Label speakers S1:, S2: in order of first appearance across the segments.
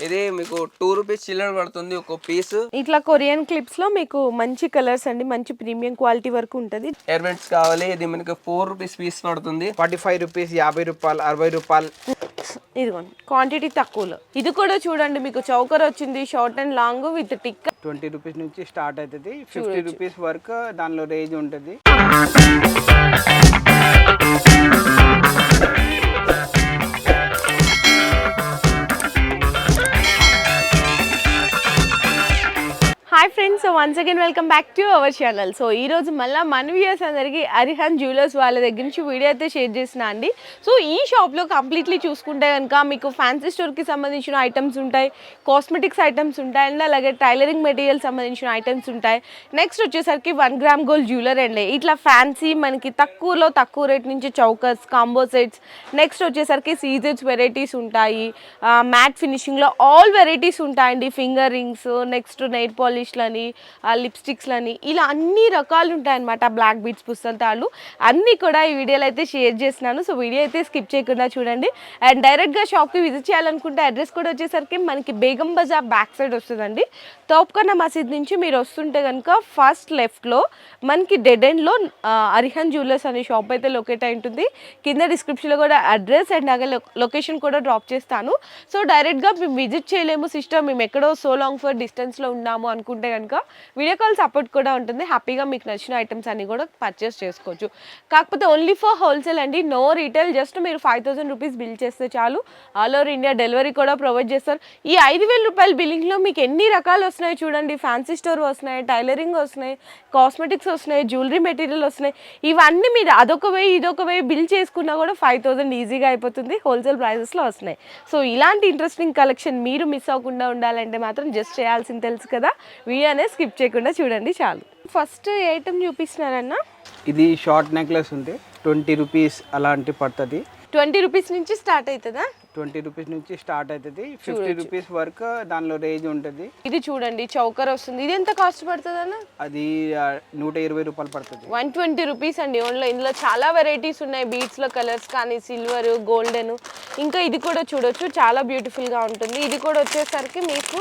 S1: ఇది మీకు 2 రూపీస్ చిల్లర పడుతుంది ఒక పీస్.
S2: ఇట్లా కొరియన్ క్లిప్స్ లో మీకు మంచి కలర్స్ అండి, మంచి ప్రీమియం క్వాలిటీ వరకు ఉంటుంది.
S1: హెయిర్ బ్యాండ్స్ కావాలి, ఇది మనకి 4 రూపీస్ పీస్ పడుతుంది.
S3: 45 రూపీస్, 50 రూపాయలు, 60 రూపాయలు.
S2: ఇదిగోండి క్వాంటిటీ తక్కువలో. ఇది కూడా చూడండి మీకు చౌకర్ వచ్చింది, short and long with tick.
S3: 20 rupees నుంచి స్టార్ట్ అవుతుంది, 50 రూపీస్ వరకు దానిలో రేంజ్ ఉంటుంది.
S2: Hi friends, so once again welcome back to our channel. So ఈరోజు మళ్ళీ మన వ్యూయర్స్ అందరికీ అరిహాన్ జ్యువెలర్స్ వాళ్ళ దగ్గర నుంచి వీడియో అయితే షేర్ చేసిన అండి. సో ఈ షాప్లో కంప్లీట్లీ చూసుకుంటే కనుక మీకు ఫ్యాన్సీ స్టోర్కి సంబంధించిన ఐటమ్స్ ఉంటాయి, కాస్మెటిక్స్ ఐటమ్స్ ఉంటాయి, అండ్ అలాగే టైలరింగ్ మెటీరియల్ సంబంధించిన ఐటమ్స్ ఉంటాయి. నెక్స్ట్ వచ్చేసరికి 1 గ్రామ్ గోల్డ్ జ్యువెలర్ అండి. ఇట్లా ఫ్యాన్సీ మనకి తక్కువ రేట్ నుంచి చౌకర్స్, కాంబో సెట్స్, నెక్స్ట్ వచ్చేసరికి సీజెడ్స్ వెరైటీస్ ఉంటాయి, మ్యాట్ ఫినిషింగ్లో ఆల్ వెరైటీస్ ఉంటాయండి. Finger rings, next nail polish లని, లిప్స్టిక్స్ లని, ఇలా అన్ని రకాలు ఉంటాయన్నమాట. బ్లాక్ బీడ్స్, పుస్తకాలు అన్నీ కూడా ఈ వీడియోలో అయితే షేర్ చేస్తున్నాను. సో వీడియో అయితే స్కిప్ చేయకుండా చూడండి. అండ్ డైరెక్ట్గా షాప్కి విజిట్ చేయాలనుకుంటే అడ్రస్ కూడా వచ్చేసరికి మనకి బేగం బజార్ బ్యాక్ సైడ్ వస్తుందండి. తోప్ఖానా మసీద్ నుంచి మీరు వస్తుంటే కనుక ఫస్ట్ లెఫ్ట్లో మనకి డెడ్ ఎండ్లో అరిహాన్ జ్యువెలర్స్ అనే షాప్ అయితే లొకేట్ అయి ఉంటుంది. కింద డిస్క్రిప్షన్లో కూడా అడ్రస్ అండ్ అలాగే లొకేషన్ కూడా డ్రాప్ చేస్తాను. సో డైరెక్ట్గా మేము విజిట్ చేయలేము సిస్టర్, మేము ఎక్కడో సో లాంగ్ ఫర్ డిస్టెన్స్లో ఉన్నాము అనుకుంటే కనుక వీడియో కాల్ సపోర్ట్ కూడా ఉంటుంది. హ్యాపీగా మీకు నచ్చిన ఐటమ్స్ అన్ని కూడా పర్చేస్ చేసుకోవచ్చు. కాకపోతే ఓన్లీ ఫర్ హోల్సేల్ అండి, నో రీటైల్. జస్ట్ మీరు 5000 రూపీస్ బిల్ చేస్తే చాలు, ఆల్ ఓవర్ ఇండియా డెలివరీ కూడా ప్రొవైడ్ చేస్తారు. ఈ 5000 రూపాయల బిల్లింగ్లో మీకు ఎన్ని రకాలు వస్తున్నాయి చూడండి. ఫ్యాన్సీ స్టోర్ వస్తున్నాయి, టైలరింగ్ వస్తున్నాయి, కాస్మెటిక్స్ వస్తున్నాయి, జ్యువెలరీ మెటీరియల్ వస్తున్నాయి. ఇవన్నీ మీరు అదొక వే ఇదొక వే బిల్ చేసుకున్నా కూడా 5000 ఈజీగా అయిపోతుంది. హోల్సేల్ ప్రైజెస్లో వస్తున్నాయి. సో ఇలాంటి ఇంట్రెస్టింగ్ కలెక్షన్ మీరు మిస్ అవ్వకుండా ఉండాలంటే మాత్రం జస్ట్ చేయాల్సింది తెలుసు కదా, వీడియోనే స్కిప్ చేయకుండా చూడండి చాలు. ఫస్ట్ ఏ ఐటమ్ చూపిస్తున్నారన్నా?
S3: ఇది షార్ట్ నెక్లెస్ ఉంది, 20 రూపీస్ అలాంటి పడుతుంది.
S2: 20 రూపీస్ నుంచి స్టార్ట్ అవుతుందా?
S3: 20 రూపీస్ నుంచి స్టార్ట్ అవుతుంది, 50 రూపీస్ వరకు దానిలో రేంజ్ ఉంటుంది.
S2: ఇది చూడండి చౌకర్ వస్తుంది. ఇది ఎంత కాస్ట్ పడుతుంది అన్న?
S3: అది 120 రూపాయలు పడుతుంది.
S2: 120 రూపీస్ అండి ఓన్లీ. ఇందులో చాలా వెరైటీస్ ఉన్నాయి, బీడ్స్లో కలర్స్ కానీ, సిల్వర్, గోల్డెన్, ఇంకా ఇది కూడా చూడొచ్చు, చాలా బ్యూటిఫుల్గా ఉంటుంది. ఇది కూడా వచ్చేసరికి మీకు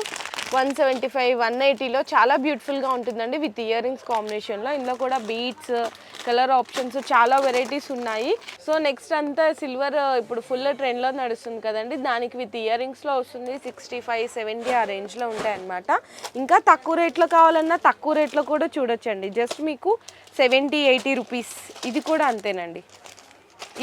S2: 175, 180లో చాలా బ్యూటిఫుల్గా ఉంటుందండి విత్ ఇయర్ రింగ్స్ కాంబినేషన్లో. ఇందులో కూడా బీడ్స్, కలర్ ఆప్షన్స్ చాలా వెరైటీస్ ఉన్నాయి. సో నెక్స్ట్ అంతా సిల్వర్ ఇప్పుడు ఫుల్ ట్రెండ్లో నడుస్తుంది కదండి, దానికి విత్ ఇయర్ రింగ్స్లో వస్తుంది. 65, 70 ఆ రేంజ్లో ఉంటాయి అన్నమాట. ఇంకా తక్కువ రేట్లో కావాలన్నా తక్కువ రేట్లో కూడా చూడొచ్చండి. జస్ట్ మీకు 70, 80 రూపీస్. ఇది కూడా అంతేనండి.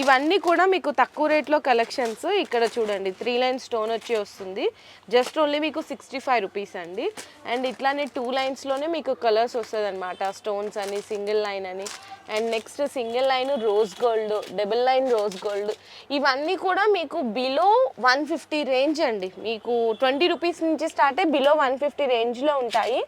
S2: ఇవన్నీ కూడా మీకు తక్కువ రేట్లో కలెక్షన్స్. ఇక్కడ చూడండి 3 లైన్ స్టోన్ వచ్చి వస్తుంది, జస్ట్ ఓన్లీ మీకు 65 రూపీస్ అండి. అండ్ ఇట్లానే 2 లైన్స్లోనే మీకు కలర్స్ వస్తుంది అనమాట, స్టోన్స్ అని, సింగిల్ లైన్ అని, and next single line rose gold, double line rose gold. ఇవన్నీ కూడా మీకు బిలో 150 రేంజ్ అండి. మీకు 20 రూపీస్ నుంచి స్టార్ట్ అయ్యి బిలో 150 రేంజ్లో ఉంటాయి.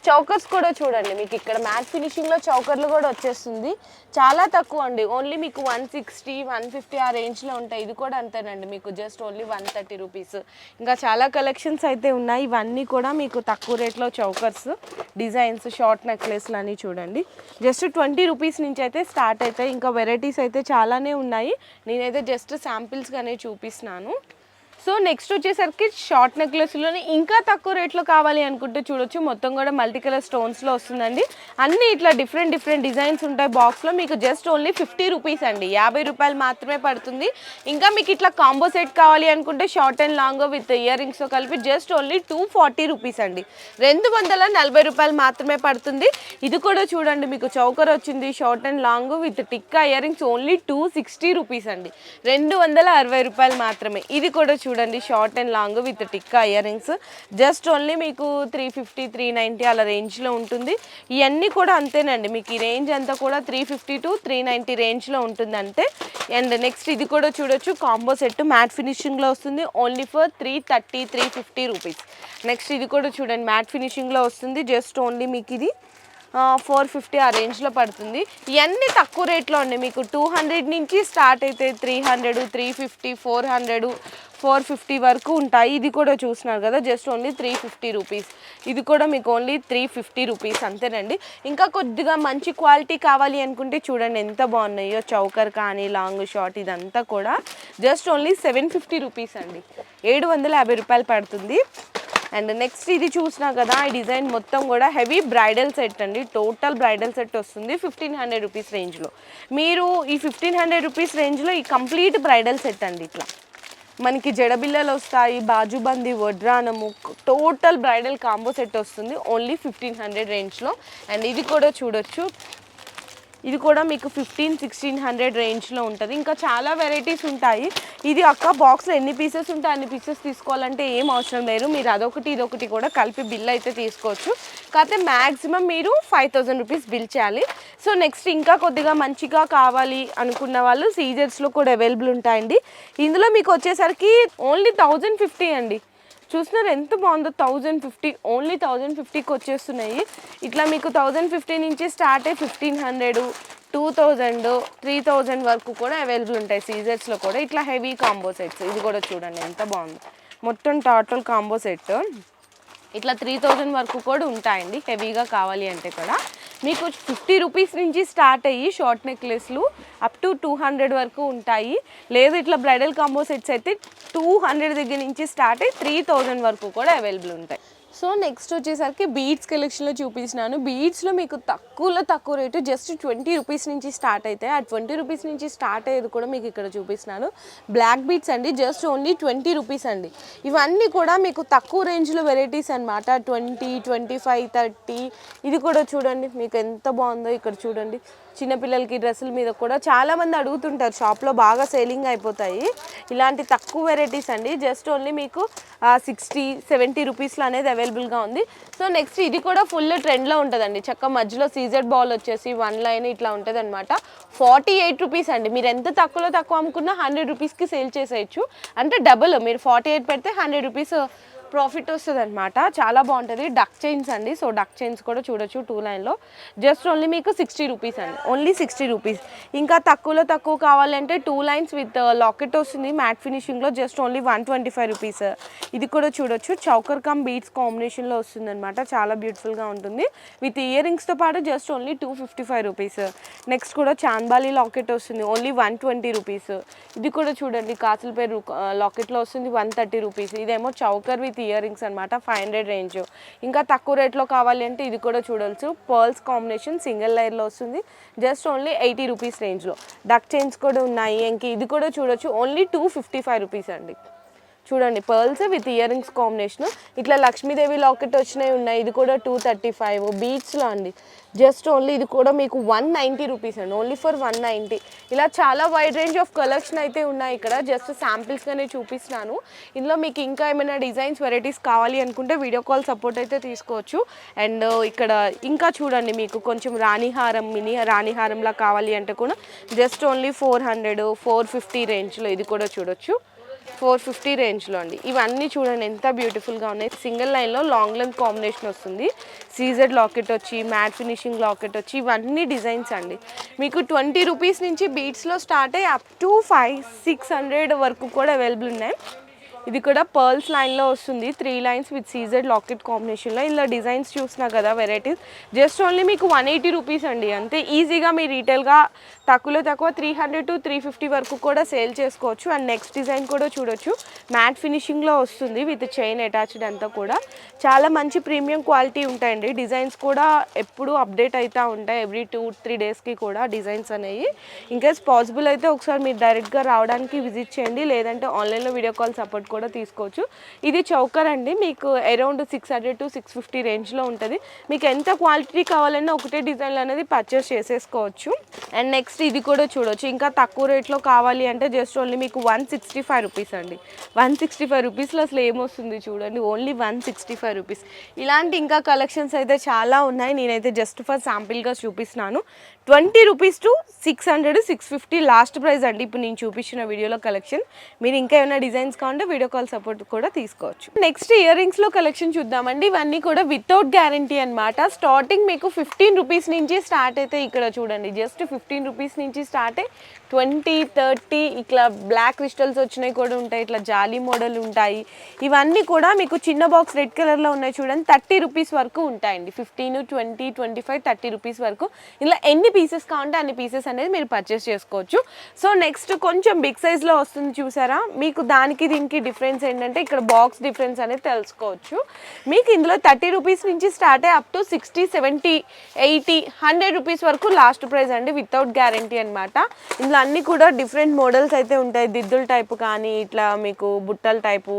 S2: చౌకర్స్ కూడా చూడండి, మీకు ఇక్కడ మ్యాట్ ఫినిషింగ్లో చౌకర్లు కూడా వచ్చేస్తుంది. చాలా తక్కువ అండి, ఓన్లీ మీకు 160, 150 ఆ రేంజ్లో ఉంటాయి. ఇది కూడా అంతేనండి, మీకు జస్ట్ ఓన్లీ 130 రూపీస్. ఇంకా చాలా కలెక్షన్స్ అయితే ఉన్నాయి. ఇవన్నీ కూడా మీకు తక్కువ రేట్లో చౌకర్స్, డిజైన్స్, షార్ట్ నెక్లెస్లు అని చూడండి. జస్ట్ 20 రూపీస్ నుంచి అయితే స్టార్ట్ అవుతాయి. ఇంకా వెరైటీస్ అయితే చాలానే ఉన్నాయి, నేనైతే జస్ట్ శాంపిల్స్గానే చూపిస్తున్నాను. సో నెక్స్ట్ వచ్చేసరికి షార్ట్ నెక్లెస్లోనే ఇంకా తక్కువ రేట్లో కావాలి అనుకుంటే చూడొచ్చు. మొత్తం కూడా మల్టీ కలర్ స్టోన్స్లో వస్తుందండి. అన్నీ ఇట్లా డిఫరెంట్ డిజైన్స్ ఉంటాయి బాక్స్లో. మీకు జస్ట్ ఓన్లీ 50 రూపీస్ అండి, 50 రూపాయలు మాత్రమే పడుతుంది. ఇంకా మీకు ఇట్లా కాంబో సెట్ కావాలి అనుకుంటే short and long with ear రింగ్స్తో కలిపి జస్ట్ ఓన్లీ 240 రూపీస్ అండి, 240 రూపాయలు మాత్రమే పడుతుంది. ఇది కూడా చూడండి మీకు చౌకర్ వచ్చింది, short and long with tikka ear rings only 260 rupees అండి, 260 రూపాయలు మాత్రమే. ఇది కూడా చూడండి short and long with tikka ear rings, just only మీకు 350, 390 అలా రేంజ్లో ఉంటుంది. ఇవన్నీ కూడా అంతేనండి, మీకు ఈ రేంజ్ అంతా కూడా 350 to 390 రేంజ్లో ఉంటుంది అంతే. అండ్ నెక్స్ట్ ఇది కూడా చూడొచ్చు, కాంబో సెట్ మ్యాట్ ఫినిషింగ్లో వస్తుంది, ఓన్లీ ఫర్ 330, 350 రూపీస్. నెక్స్ట్ ఇది కూడా చూడండి మ్యాట్ ఫినిషింగ్లో వస్తుంది, జస్ట్ ఓన్లీ మీకు ఇది 450 ఆ రేంజ్లో పడుతుంది. ఇవన్నీ తక్కువ రేట్లో అండి, మీకు 200 నుంచి స్టార్ట్ అయితే 300, 350, 400, 450 వరకు ఉంటాయి. ఇది కూడా చూస్తున్నారు కదా, జస్ట్ ఓన్లీ 350 రూపీస్. ఇది కూడా మీకు ఓన్లీ 350 రూపీస్ అంతేనండి. ఇంకా కొద్దిగా మంచి క్వాలిటీ కావాలి అనుకుంటే చూడండి ఎంత బాగున్నాయో, చౌకర్ కానీ లాంగ్ షార్ట్ ఇదంతా కూడా జస్ట్ ఓన్లీ 750 రూపీస్ అండి, 750 రూపాయలు పడుతుంది. అండ్ నెక్స్ట్ ఇది చూసినా కదా, ఈ డిజైన్ మొత్తం కూడా హెవీ బ్రైడల్ సెట్ అండి. టోటల్ బ్రైడల్ సెట్ వస్తుంది 1500 రూపీస్ రేంజ్లో. మీరు ఈ 1500 రూపీస్ రేంజ్లో ఈ కంప్లీట్ బ్రైడల్ సెట్ అండి. ఇట్లా మనకి జడబిల్లలు వస్తాయి, బాజుబంది, వడ్రానము, టోటల్ బ్రైడల్ కాంబో సెట్ వస్తుంది ఓన్లీ 1500 రేంజ్లో. అండ్ ఇది కూడా చూడొచ్చు, ఇది కూడా మీకు 1500-1600 రేంజ్లో ఉంటుంది. ఇంకా చాలా వెరైటీస్ ఉంటాయి. ఇది అక్క బాక్స్లో ఎన్ని పీసెస్ ఉంటాయి అన్ని పీసెస్ తీసుకోవాలంటే ఏం అవసరం లేదు, మీరు అదొకటి ఇదొకటి కూడా కలిపి బిల్ అయితే తీసుకోవచ్చు. కాకపోతే మ్యాక్సిమం మీరు 5000 రూపీస్ బిల్ చేయాలి. సో నెక్స్ట్ ఇంకా కొద్దిగా మంచిగా కావాలి అనుకున్న వాళ్ళు సీజర్స్లో కూడా అవైలబుల్ ఉంటాయండి. ఇందులో మీకు వచ్చేసరికి ఓన్లీ 1050 అండి. చూస్తున్నారు ఎంత బాగుందో, 1050, ఓన్లీ 1050కి వచ్చేస్తున్నాయి. ఇట్లా మీకు 1050 నుంచి స్టార్ట్ అయ్యి 1500, 2000, 3000 వరకు కూడా అవైలబుల్ ఉంటాయి సీజర్స్లో కూడా. ఇట్లా హెవీ కాంబో సెట్స్, ఇది కూడా చూడండి ఎంత బాగుంది, మొత్తం టోటల్ కాంబో సెట్ ఇట్లా 3000 వరకు కూడా ఉంటాయండి. హెవీగా కావాలి అంటే కూడా మీకు 50 రూపీస్ నుంచి స్టార్ట్ అయ్యి షార్ట్ నెక్లెస్లు అప్ టు 200 వరకు ఉంటాయి. లేదు ఇట్లా బ్రైడల్ కాంబో సెట్స్ అయితే 200 దగ్గర నుంచి స్టార్ట్ అయ్యి 3000 వరకు కూడా అవైలబుల్ ఉంటాయి. సో నెక్స్ట్ వచ్చేసరికి బీడ్స్ కలెక్షన్లో చూపిస్తున్నాను. బీడ్స్లో మీకు తక్కువ రేటు జస్ట్ 20 రూపీస్ నుంచి స్టార్ట్ అవుతాయి. ఆ 20 రూపీస్ నుంచి స్టార్ట్ అయ్యేది కూడా మీకు ఇక్కడ చూపిస్తున్నాను. బ్లాక్ బీడ్స్ అండి, జస్ట్ ఓన్లీ 20 రూపీస్ అండి. ఇవన్నీ కూడా మీకు తక్కువ రేంజ్లో వెరైటీస్ అనమాట. 20, 25, 30. ఇది కూడా చూడండి మీకు ఎంత బాగుందో. ఇక్కడ చూడండి చిన్నపిల్లలకి డ్రెస్సుల మీద కూడా చాలామంది అడుగుతుంటారు, షాప్లో బాగా సేలింగ్ అయిపోతాయి ఇలాంటి తక్కువ వెరైటీస్ అండి. జస్ట్ ఓన్లీ మీకు 60-70 రూపీస్లో అనేది అవైలబుల్గా ఉంది. సో నెక్స్ట్ ఇది కూడా ఫుల్ ట్రెండ్లో ఉంటుందండి. చక్క మధ్యలో సీజెడ్ బాల్ వచ్చేసి 1 లైన్ ఇట్లా ఉంటుంది అనమాట. 48 రూపీస్ అండి. మీరు ఎంత తక్కువ అమ్ముకున్నా 100 రూపీస్కి సేల్ చేసేయచ్చు. అంటే డబుల్, మీరు 48 పెడితే 100 రూపీస్ ప్రాఫిట్ వస్తుంది అనమాట. చాలా బాగుంటుంది. డక్ చైన్స్ అండి. సో డక్ చైన్స్ కూడా చూడొచ్చు 2 లైన్లో. జస్ట్ ఓన్లీ మీకు 60 రూపీస్ అండి, ఓన్లీ 60 రూపీస్. ఇంకా తక్కువ కావాలంటే 2 లైన్స్ విత్ లాకెట్ వస్తుంది మ్యాట్ ఫినిషింగ్లో, జస్ట్ ఓన్లీ 125 రూపీస్. ఇది కూడా చూడొచ్చు, చౌకర్ కమ్ బీడ్స్ కాంబినేషన్లో వస్తుంది అనమాట. చాలా బ్యూటిఫుల్గా ఉంటుంది. విత్ ఇయర్ రింగ్స్తో పాటు జస్ట్ ఓన్లీ 255 రూపీస్. నెక్స్ట్ కూడా చాంబాలి లాకెట్ వస్తుంది ఓన్లీ 120 రూపీస్. ఇది కూడా చూడండి కాసుల పేరు లాకెట్లో వస్తుంది 130 రూపీస్. ఇదేమో చౌకర్ విత్ ఇయర్ రింగ్స్ అనమాట, 500 రేంజ్. ఇంకా తక్కువ రేట్లో కావాలి అంటే ఇది కూడా చూడవచ్చు, పర్ల్స్ కాంబినేషన్ సింగిల్ లేయర్లో వస్తుంది, జస్ట్ ఓన్లీ 80 రూపీస్ రేంజ్లో. డక్ చైన్స్ కూడా ఉన్నాయి. ఇంక ఇది కూడా చూడొచ్చు, ఓన్లీ 255 రూపీస్ అండి. చూడండి pearls with ear rings combination. ఇట్లా లక్ష్మీదేవి లాకెట్ వచ్చినాయి ఉన్నాయి. ఇది కూడా 235 బీట్స్లో అండి. జస్ట్ ఓన్లీ ఇది కూడా మీకు 190 రూపీస్ అండి, ఓన్లీ ఫర్ 190. ఇలా చాలా వైడ్ రేంజ్ ఆఫ్ కలెక్షన్ అయితే ఉన్నాయి ఇక్కడ. జస్ట్ శాంపిల్స్గానే చూపిస్తున్నాను. ఇందులో మీకు ఇంకా ఏమైనా డిజైన్స్ వెరైటీస్ కావాలి అనుకుంటే వీడియో కాల్ సపోర్ట్ అయితే తీసుకోవచ్చు. అండ్ ఇక్కడ ఇంకా చూడండి మీకు కొంచెం రాణిహారం, మినీ రాణిహారంలా కావాలి అంటే కూడా జస్ట్ ఓన్లీ 400, 450 రేంజ్లో. ఇది కూడా చూడొచ్చు 450 రేంజ్లో అండి. ఇవన్నీ చూడండి ఎంత బ్యూటిఫుల్గా ఉన్నాయి. సింగిల్ లైన్లో లాంగ్ లెంత్ కాంబినేషన్ వస్తుంది. సీజెడ్ లాకెట్ వచ్చి, మ్యాట్ ఫినిషింగ్ లాకెట్ వచ్చి, ఇవన్నీ డిజైన్స్ అండి. మీకు 20 రూపీస్ నుంచి బీట్స్లో స్టార్ట్ అయ్యి అప్ టు 500-600 వరకు కూడా అవైలబుల్ ఉన్నాయి. ఇది కూడా పర్ల్స్ లైన్లో వస్తుంది, 3 లైన్స్ విత్ సీజెడ్ లాకెట్ కాంబినేషన్లో. ఇలా డిజైన్స్ చూసినా కదా వెరైటీస్, జస్ట్ ఓన్లీ మీకు 180 రూపీస్ అండి. అంతే ఈజీగా మీ రీటైల్గా తక్కువ 300-350 వరకు కూడా సేల్ చేసుకోవచ్చు. అండ్ నెక్స్ట్ డిజైన్ కూడా చూడొచ్చు, మ్యాట్ ఫినిషింగ్లో వస్తుంది విత్ చైన్ అటాచ్డ్. అంతా కూడా చాలా మంచి ప్రీమియం క్వాలిటీ ఉంటాయండి. డిజైన్స్ కూడా ఎప్పుడు అప్డేట్ అవుతూ ఉంటాయి, ఎవ్రీ 2-3 డేస్కి కూడా డిజైన్స్ అనేవి. ఇన్కేస్ పాసిబుల్ అయితే ఒకసారి మీరు డైరెక్ట్గా రావడానికి విజిట్ చేయండి, లేదంటే ఆన్లైన్లో వీడియో కాల్ సపోర్ట్ కూడా తీసుకోవచ్చు. ఇది చౌకర్ అండి, మీకు అరౌండ్ 600-650 రేంజ్లో ఉంటుంది. మీకు ఎంత క్వాలిటీ కావాలన్నా ఒకటే డిజైన్లు అనేది పర్చేస్ చేసేసుకోవచ్చు. అండ్ నెక్స్ట్ ఇది కూడా చూడొచ్చు, ఇంకా తక్కువ రేట్లో కావాలి అంటే జస్ట్ ఓన్లీ మీకు 165 రూపీస్ అండి. 165 రూపీస్లో అసలు ఏమొస్తుంది చూడండి, ఓన్లీ 165 రూపీస్. ఇలాంటి ఇంకా కలెక్షన్స్ అయితే చాలా ఉన్నాయి. నేనైతే జస్ట్ ఫర్ శాంపిల్గా చూపిస్తున్నాను. 20 రూపీస్ టు 600-650 లాస్ట్ ప్రైస్ అండి ఇప్పుడు నేను చూపించిన వీడియోలో కలెక్షన్. మీరు ఇంకా ఏమైనా డిజైన్స్ కావాలంటే వీడియో వీడియో కాల్ సపోర్ట్ కూడా తీసుకోవచ్చు. నెక్స్ట్ ఇయర్ రింగ్స్లో కలెక్షన్ చూద్దామండి. ఇవన్నీ కూడా వితౌట్ గ్యారంటీ అనమాట. స్టార్టింగ్ మీకు 15 రూపీస్ నుంచి స్టార్ట్ అయితే ఇక్కడ చూడండి, జస్ట్ 15 రూపీస్ నుంచి స్టార్ట్ అయ్యి 20, 30 ఇట్లా బ్లాక్ క్రిస్టల్స్ వచ్చినాయి కూడా ఉంటాయి, ఇట్లా జాలీ మోడల్ ఉంటాయి. ఇవన్నీ కూడా మీకు చిన్న బాక్స్ రెడ్ కలర్లో ఉన్నాయి చూడండి, 30 రూపీస్ వరకు ఉంటాయండి. 15, 20, 25, 30 రూపీస్ వరకు ఇలా ఎన్ని పీసెస్ కావాలంటే అన్ని పీసెస్ అనేది మీరు పర్చేస్ చేసుకోవచ్చు. సో నెక్స్ట్ కొంచెం బిగ్ సైజ్లో వస్తుంది చూసారా, మీకు దానికి దీనికి డిఫరెన్స్ ఏంటంటే ఇక్కడ బాక్స్ డిఫరెన్స్ అనేది తెలుసుకోవచ్చు. మీకు ఇందులో 30 రూపీస్ నుంచి స్టార్ట్ అయ్యి అప్ టు 60, 70, 80, 100 రూపీస్ వరకు లాస్ట్ ప్రైస్ అండి, వితౌట్ గ్యారంటీ అనమాట. ఇందులో అన్నీ కూడా డిఫరెంట్ మోడల్స్ అయితే ఉంటాయి. దిద్దుల టైపు కానీ ఇట్లా మీకు బుట్టల టైపు,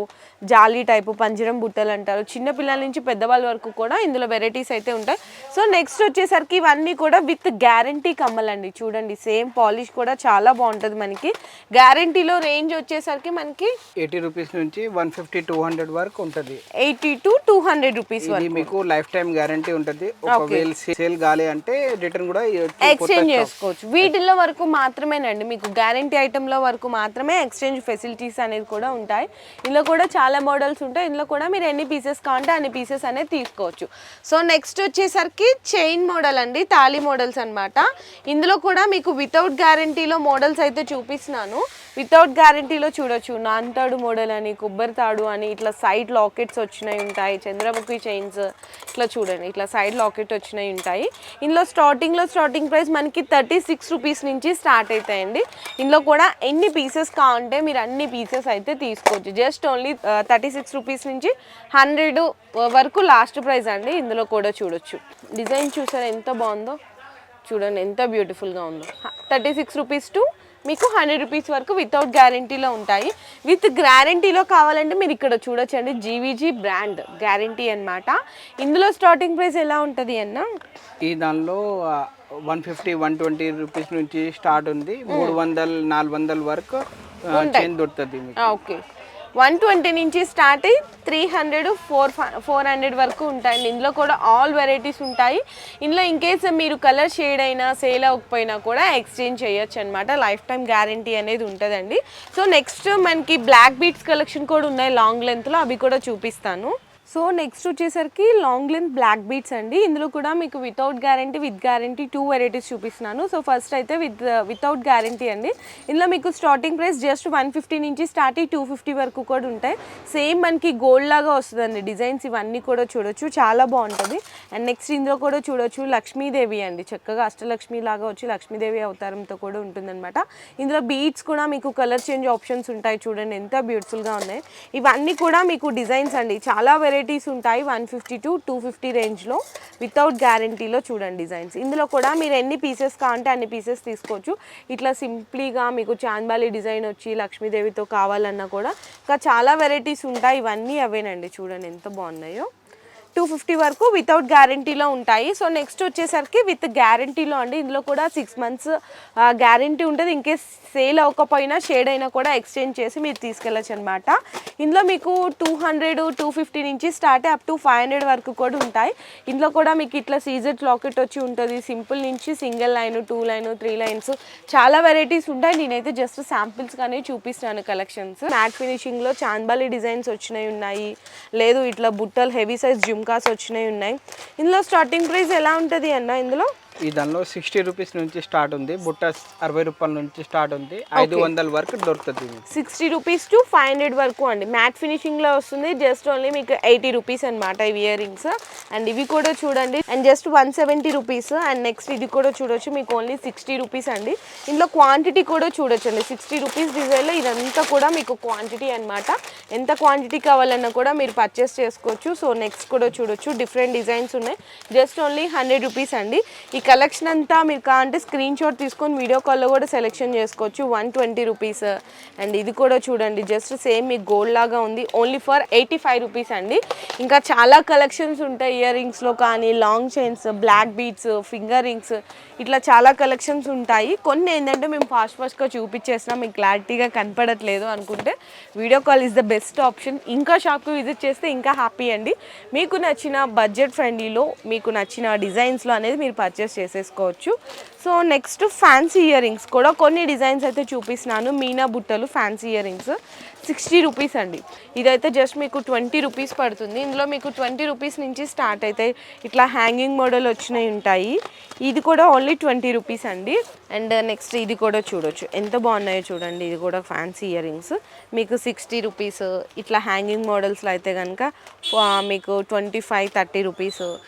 S2: జాలీ టైపు, పంజరం బుట్టలు అంటారు. చిన్నపిల్లల నుంచి పెద్దవాళ్ళ వరకు కూడా ఇందులో వెరైటీస్ అయితే ఉంటాయి. సో నెక్స్ట్ వచ్చేసరికి ఇవన్నీ కూడా విత్ గ్యారంటీ కమ్మలండి. చూడండి సేమ్ పాలిష్ కూడా చాలా బాగుంటుంది మనకి. గ్యారంటీలో రేంజ్ వచ్చేసరికి మనకి
S3: 80 రూపీస్ నుంచి 150, 200 వరకు ఉంటుంది.
S2: 80 to 200 రూపీస్ వరకు
S3: మీకు లైఫ్ టైం గ్యారంటీ ఉంటుంది. ఒకవేళ సేల్ కాలే అంటే రిటర్న్ కూడా
S2: ఎక్స్చేంజ్ చేసుకోవచ్చు. వీటిల్లో వరకు మాత్రమేనండి, మీకు గ్యారంటీ ఐటెంలో వరకు మాత్రమే ఎక్స్చేంజ్ ఫెసిలిటీస్ అనేది కూడా ఉంటాయి. ఇందులో కూడా చాలా మోడల్స్ ఉంటాయి. ఇందులో కూడా మీరు ఎన్ని పీసెస్ కావాలంటే అన్ని పీసెస్ అనేది తీసుకోవచ్చు. సో నెక్స్ట్ వచ్చేసరికి చైన్ మోడల్ అండి, తాళి మోడల్స్ అనమాట. ఇందులో కూడా మీకు వితౌట్ గ్యారంటీలో మోడల్స్ అయితే చూపిస్తున్నాను. వితౌట్ గ్యారంటీలో చూడొచ్చు, నాన్తాడు మోడల్ అని, కొబ్బరి తాడు అని, ఇట్లా సైడ్ లాకెట్స్ వచ్చినాయి ఉంటాయి, చంద్రముఖి చైన్స్ ఇట్లా చూడండి, ఇట్లా సైడ్ లాకెట్ వచ్చినాయి ఉంటాయి. ఇందులో స్టార్టింగ్ ప్రైస్ మనకి 36 రూపీస్ నుంచి స్టార్ట్ అవుతాయండి. ఇందులో కూడా ఎన్ని పీసెస్ కావాలంటే మీరు అన్ని పీసెస్ అయితే తీసుకోవచ్చు. జస్ట్ ఓన్లీ 36 రూపీస్ నుంచి 100 వరకు లాస్ట్ ప్రైస్ అండి. ఇందులో కూడా చూడొచ్చు, డిజైన్ చూసారా ఎంత బాగుందో, చూడండి ఎంత బ్యూటిఫుల్గా ఉందో. 36 రూపీస్ టు మీకు 100 రూపీస్ వరకు వితౌట్ గ్యారంటీలో ఉంటాయి. విత్ గ్యారంటీలో కావాలంటే మీరు ఇక్కడ చూడొచ్చండి, జీవీజీ బ్రాండ్ గ్యారంటీ అనమాట. ఇందులో స్టార్టింగ్ ప్రైస్ ఎలా ఉంటుంది అన్న,
S3: ఈ దానిలో 150, 120 రూపీస్ నుంచి స్టార్ట్ ఉంది. 300, 400 వరకు చైన్ దొరుకుతుంది.
S2: ఓకే, 120 నుంచి స్టార్ట్ అయ్యి 300, 400 వరకు ఉంటాయండి. ఇందులో కూడా ఆల్ వెరైటీస్ ఉంటాయి. ఇందులో ఇన్ కేస్ మీరు కలర్ షేడ్ అయినా సేల్ అవ్వకపోయినా కూడా ఎక్స్చేంజ్ చేయొచ్చు అనమాట. లైఫ్ టైం గ్యారంటీ అనేది ఉంటుందండి. సో నెక్స్ట్ మనకి బ్లాక్ బీట్స్ కలెక్షన్ కూడా ఉన్నాయి లాంగ్ లెంత్లో, అవి కూడా చూపిస్తాను. సో నెక్స్ట్ వచ్చేసరికి లాంగ్ లెంత్ బ్లాక్ బీట్స్ అండి. ఇందులో కూడా మీకు without guarantee, with guarantee 2 varieties చూపిస్తున్నాను. సో ఫస్ట్ అయితే వితౌట్ గ్యారంటీ అండి. ఇందులో మీకు స్టార్టింగ్ ప్రైస్ జస్ట్ 150 నుంచి స్టార్ట్ అయ్యి 250 వరకు కూడా ఉంటాయి. సేమ్ మనకి గోల్డ్ లాగా వస్తుందండి డిజైన్స్, ఇవన్నీ కూడా చూడొచ్చు, చాలా బాగుంటుంది. అండ్ నెక్స్ట్ ఇందులో కూడా చూడొచ్చు లక్ష్మీదేవి అండి, చక్కగా అష్టలక్ష్మి లాగా వచ్చి లక్ష్మీదేవి అవతారంతో కూడా ఉంటుందన్నమాట. ఇందులో బీట్స్ కూడా మీకు కలర్ చేంజ్ ఆప్షన్స్ ఉంటాయి, చూడండి ఎంత బ్యూటిఫుల్గా ఉన్నాయి. ఇవన్నీ కూడా మీకు డిజైన్స్ అండి, చాలా వెరైటీస్ ఉంటాయి. 150 to 250 రేంజ్లో వితౌట్ గ్యారంటీలో చూడండి డిజైన్స్. ఇందులో కూడా మీరు ఎన్ని పీసెస్ కావాలంటే అన్ని పీసెస్ తీసుకోవచ్చు. ఇట్లా సింప్లీగా మీకు చాంద్బాలి డిజైన్ వచ్చి లక్ష్మీదేవితో కావాలన్నా కూడా ఇంకా చాలా వెరైటీస్ ఉంటాయి. ఇవన్నీ అవేనండి, చూడండి ఎంత బాగున్నాయో. 250 వరకు వితౌట్ గ్యారంటీలో ఉంటాయి. సో నెక్స్ట్ వచ్చేసరికి విత్ గ్యారంటీలో అండి. ఇందులో కూడా 6 months గ్యారంటీ ఉంటుంది. ఇంకేస్ సేల్ అవ్వకపోయినా షేడ్ అయినా కూడా ఎక్స్చేంజ్ చేసి మీరు తీసుకెళ్ళచ్చు అనమాట. ఇందులో మీకు 200, 250 నుంచి స్టార్ట్ అప్ టు 500 వరకు కూడా ఉంటాయి. ఇందులో కూడా మీకు ఇట్లా సీజెడ్ లాకెట్ వచ్చి ఉంటుంది, సింపుల్ నుంచి సింగిల్ లైన్, 2 లైన్, 3 లైన్స్ చాలా వెరైటీస్ ఉంటాయి. నేనైతే జస్ట్ శాంపిల్స్ కానీ చూపిస్తాను కలెక్షన్స్. మ్యాట్ ఫినిషింగ్లో చాంద్బాలి డిజైన్స్ వచ్చినాయి ఉన్నాయి, లేదు ఇట్లా బుట్టలు హెవీ సైజ్ జుమ్కాస్ వచ్చినాయి ఉన్నాయి. ఇందులో స్టార్టింగ్ ప్రైస్ ఎలా ఉంటుంది అన్న, ఇందులో
S3: ఈ దానిలో 60 రూపీస్ నుంచి స్టార్ట్ ఉంది, బుట్ట 60 రూపాయల నుంచి స్టార్ట్ ఉంది, 500 వరకు దొరుకుతుంది.
S2: 60 రూపీస్ టు 500 వరకు అండి. మ్యాట్ ఫినిషింగ్లో వస్తుంది, జస్ట్ ఓన్లీ మీకు 80 రూపీస్ అనమాట ఇవి ఇయర్ రింగ్స్. అండ్ ఇవి కూడా చూడండి, and just 170 rupees. And next ఇది కూడా చూడొచ్చు, మీకు ఓన్లీ 60 రూపీస్ అండి. ఇందులో క్వాంటిటీ కూడా చూడొచ్చు అండి, 60 రూపీస్ డిజైన్లో ఇదంతా కూడా మీకు క్వాంటిటీ అనమాట. ఎంత క్వాంటిటీ కావాలన్నా కూడా మీరు పర్చేస్ చేసుకోవచ్చు. సో నెక్స్ట్ కూడా చూడొచ్చు, డిఫరెంట్ డిజైన్స్ ఉన్నాయి, జస్ట్ ఓన్లీ 100 రూపీస్ అండి. ఈ కలెక్షన్ అంతా మీరు కావాలంటే స్క్రీన్ షాట్ తీసుకొని వీడియో కాల్లో కూడా సెలెక్షన్ చేసుకోవచ్చు. 120 రూపీస్. అండ్ ఇది కూడా చూడండి, జస్ట్ సేమ్ మీకు గోల్డ్ లాగా ఉంది, ఓన్లీ ఫర్ 85 రూపీస్ అండి. ఇంకా చాలా కలెక్షన్స్ ఉంటాయి ఇయర్ రింగ్స్లో కానీ, long chains, black beads, finger rings, ఇట్లా చాలా కలెక్షన్స్ ఉంటాయి. కొన్ని ఏంటంటే మేము ఫాస్ట్గా చూపించేసినా మీకు క్లారిటీగా కనపడట్లేదు అనుకుంటే video call is the best option. ఇంకా షాప్కి విజిట్ చేస్తే ఇంకా హ్యాపీ అండి. మీకు నచ్చిన బడ్జెట్ ఫ్రెండ్లీలో మీకు నచ్చిన డిజైన్స్లో అనేది మీరు పర్చేస్ చేసేసుకోవచ్చు. So next fancy ear rings కూడా కొన్ని డిజైన్స్ అయితే చూపిస్తున్నాను. మీనా బుట్టలు ఫ్యాన్సీ ఇయర్ రింగ్స్ 60 రూపీస్ అండి. ఇదైతే జస్ట్ మీకు 20 రూపీస్ పడుతుంది. ఇందులో మీకు 20 రూపీస్ నుంచి స్టార్ట్ అయితే ఇట్లా హ్యాంగింగ్ మోడల్ వచ్చినవి ఉంటాయి. ఇది కూడా ఓన్లీ 20 రూపీస్ అండి. అండ్ నెక్స్ట్ ఇది కూడా చూడొచ్చు ఎంత బాగున్నాయో చూడండి. ఇది కూడా ఫ్యాన్సీ ఇయర్ రింగ్స్ మీకు 60 రూపీస్. ఇట్లా హ్యాంగింగ్ మోడల్స్లో అయితే కనుక మీకు 25-30 రూపీస్.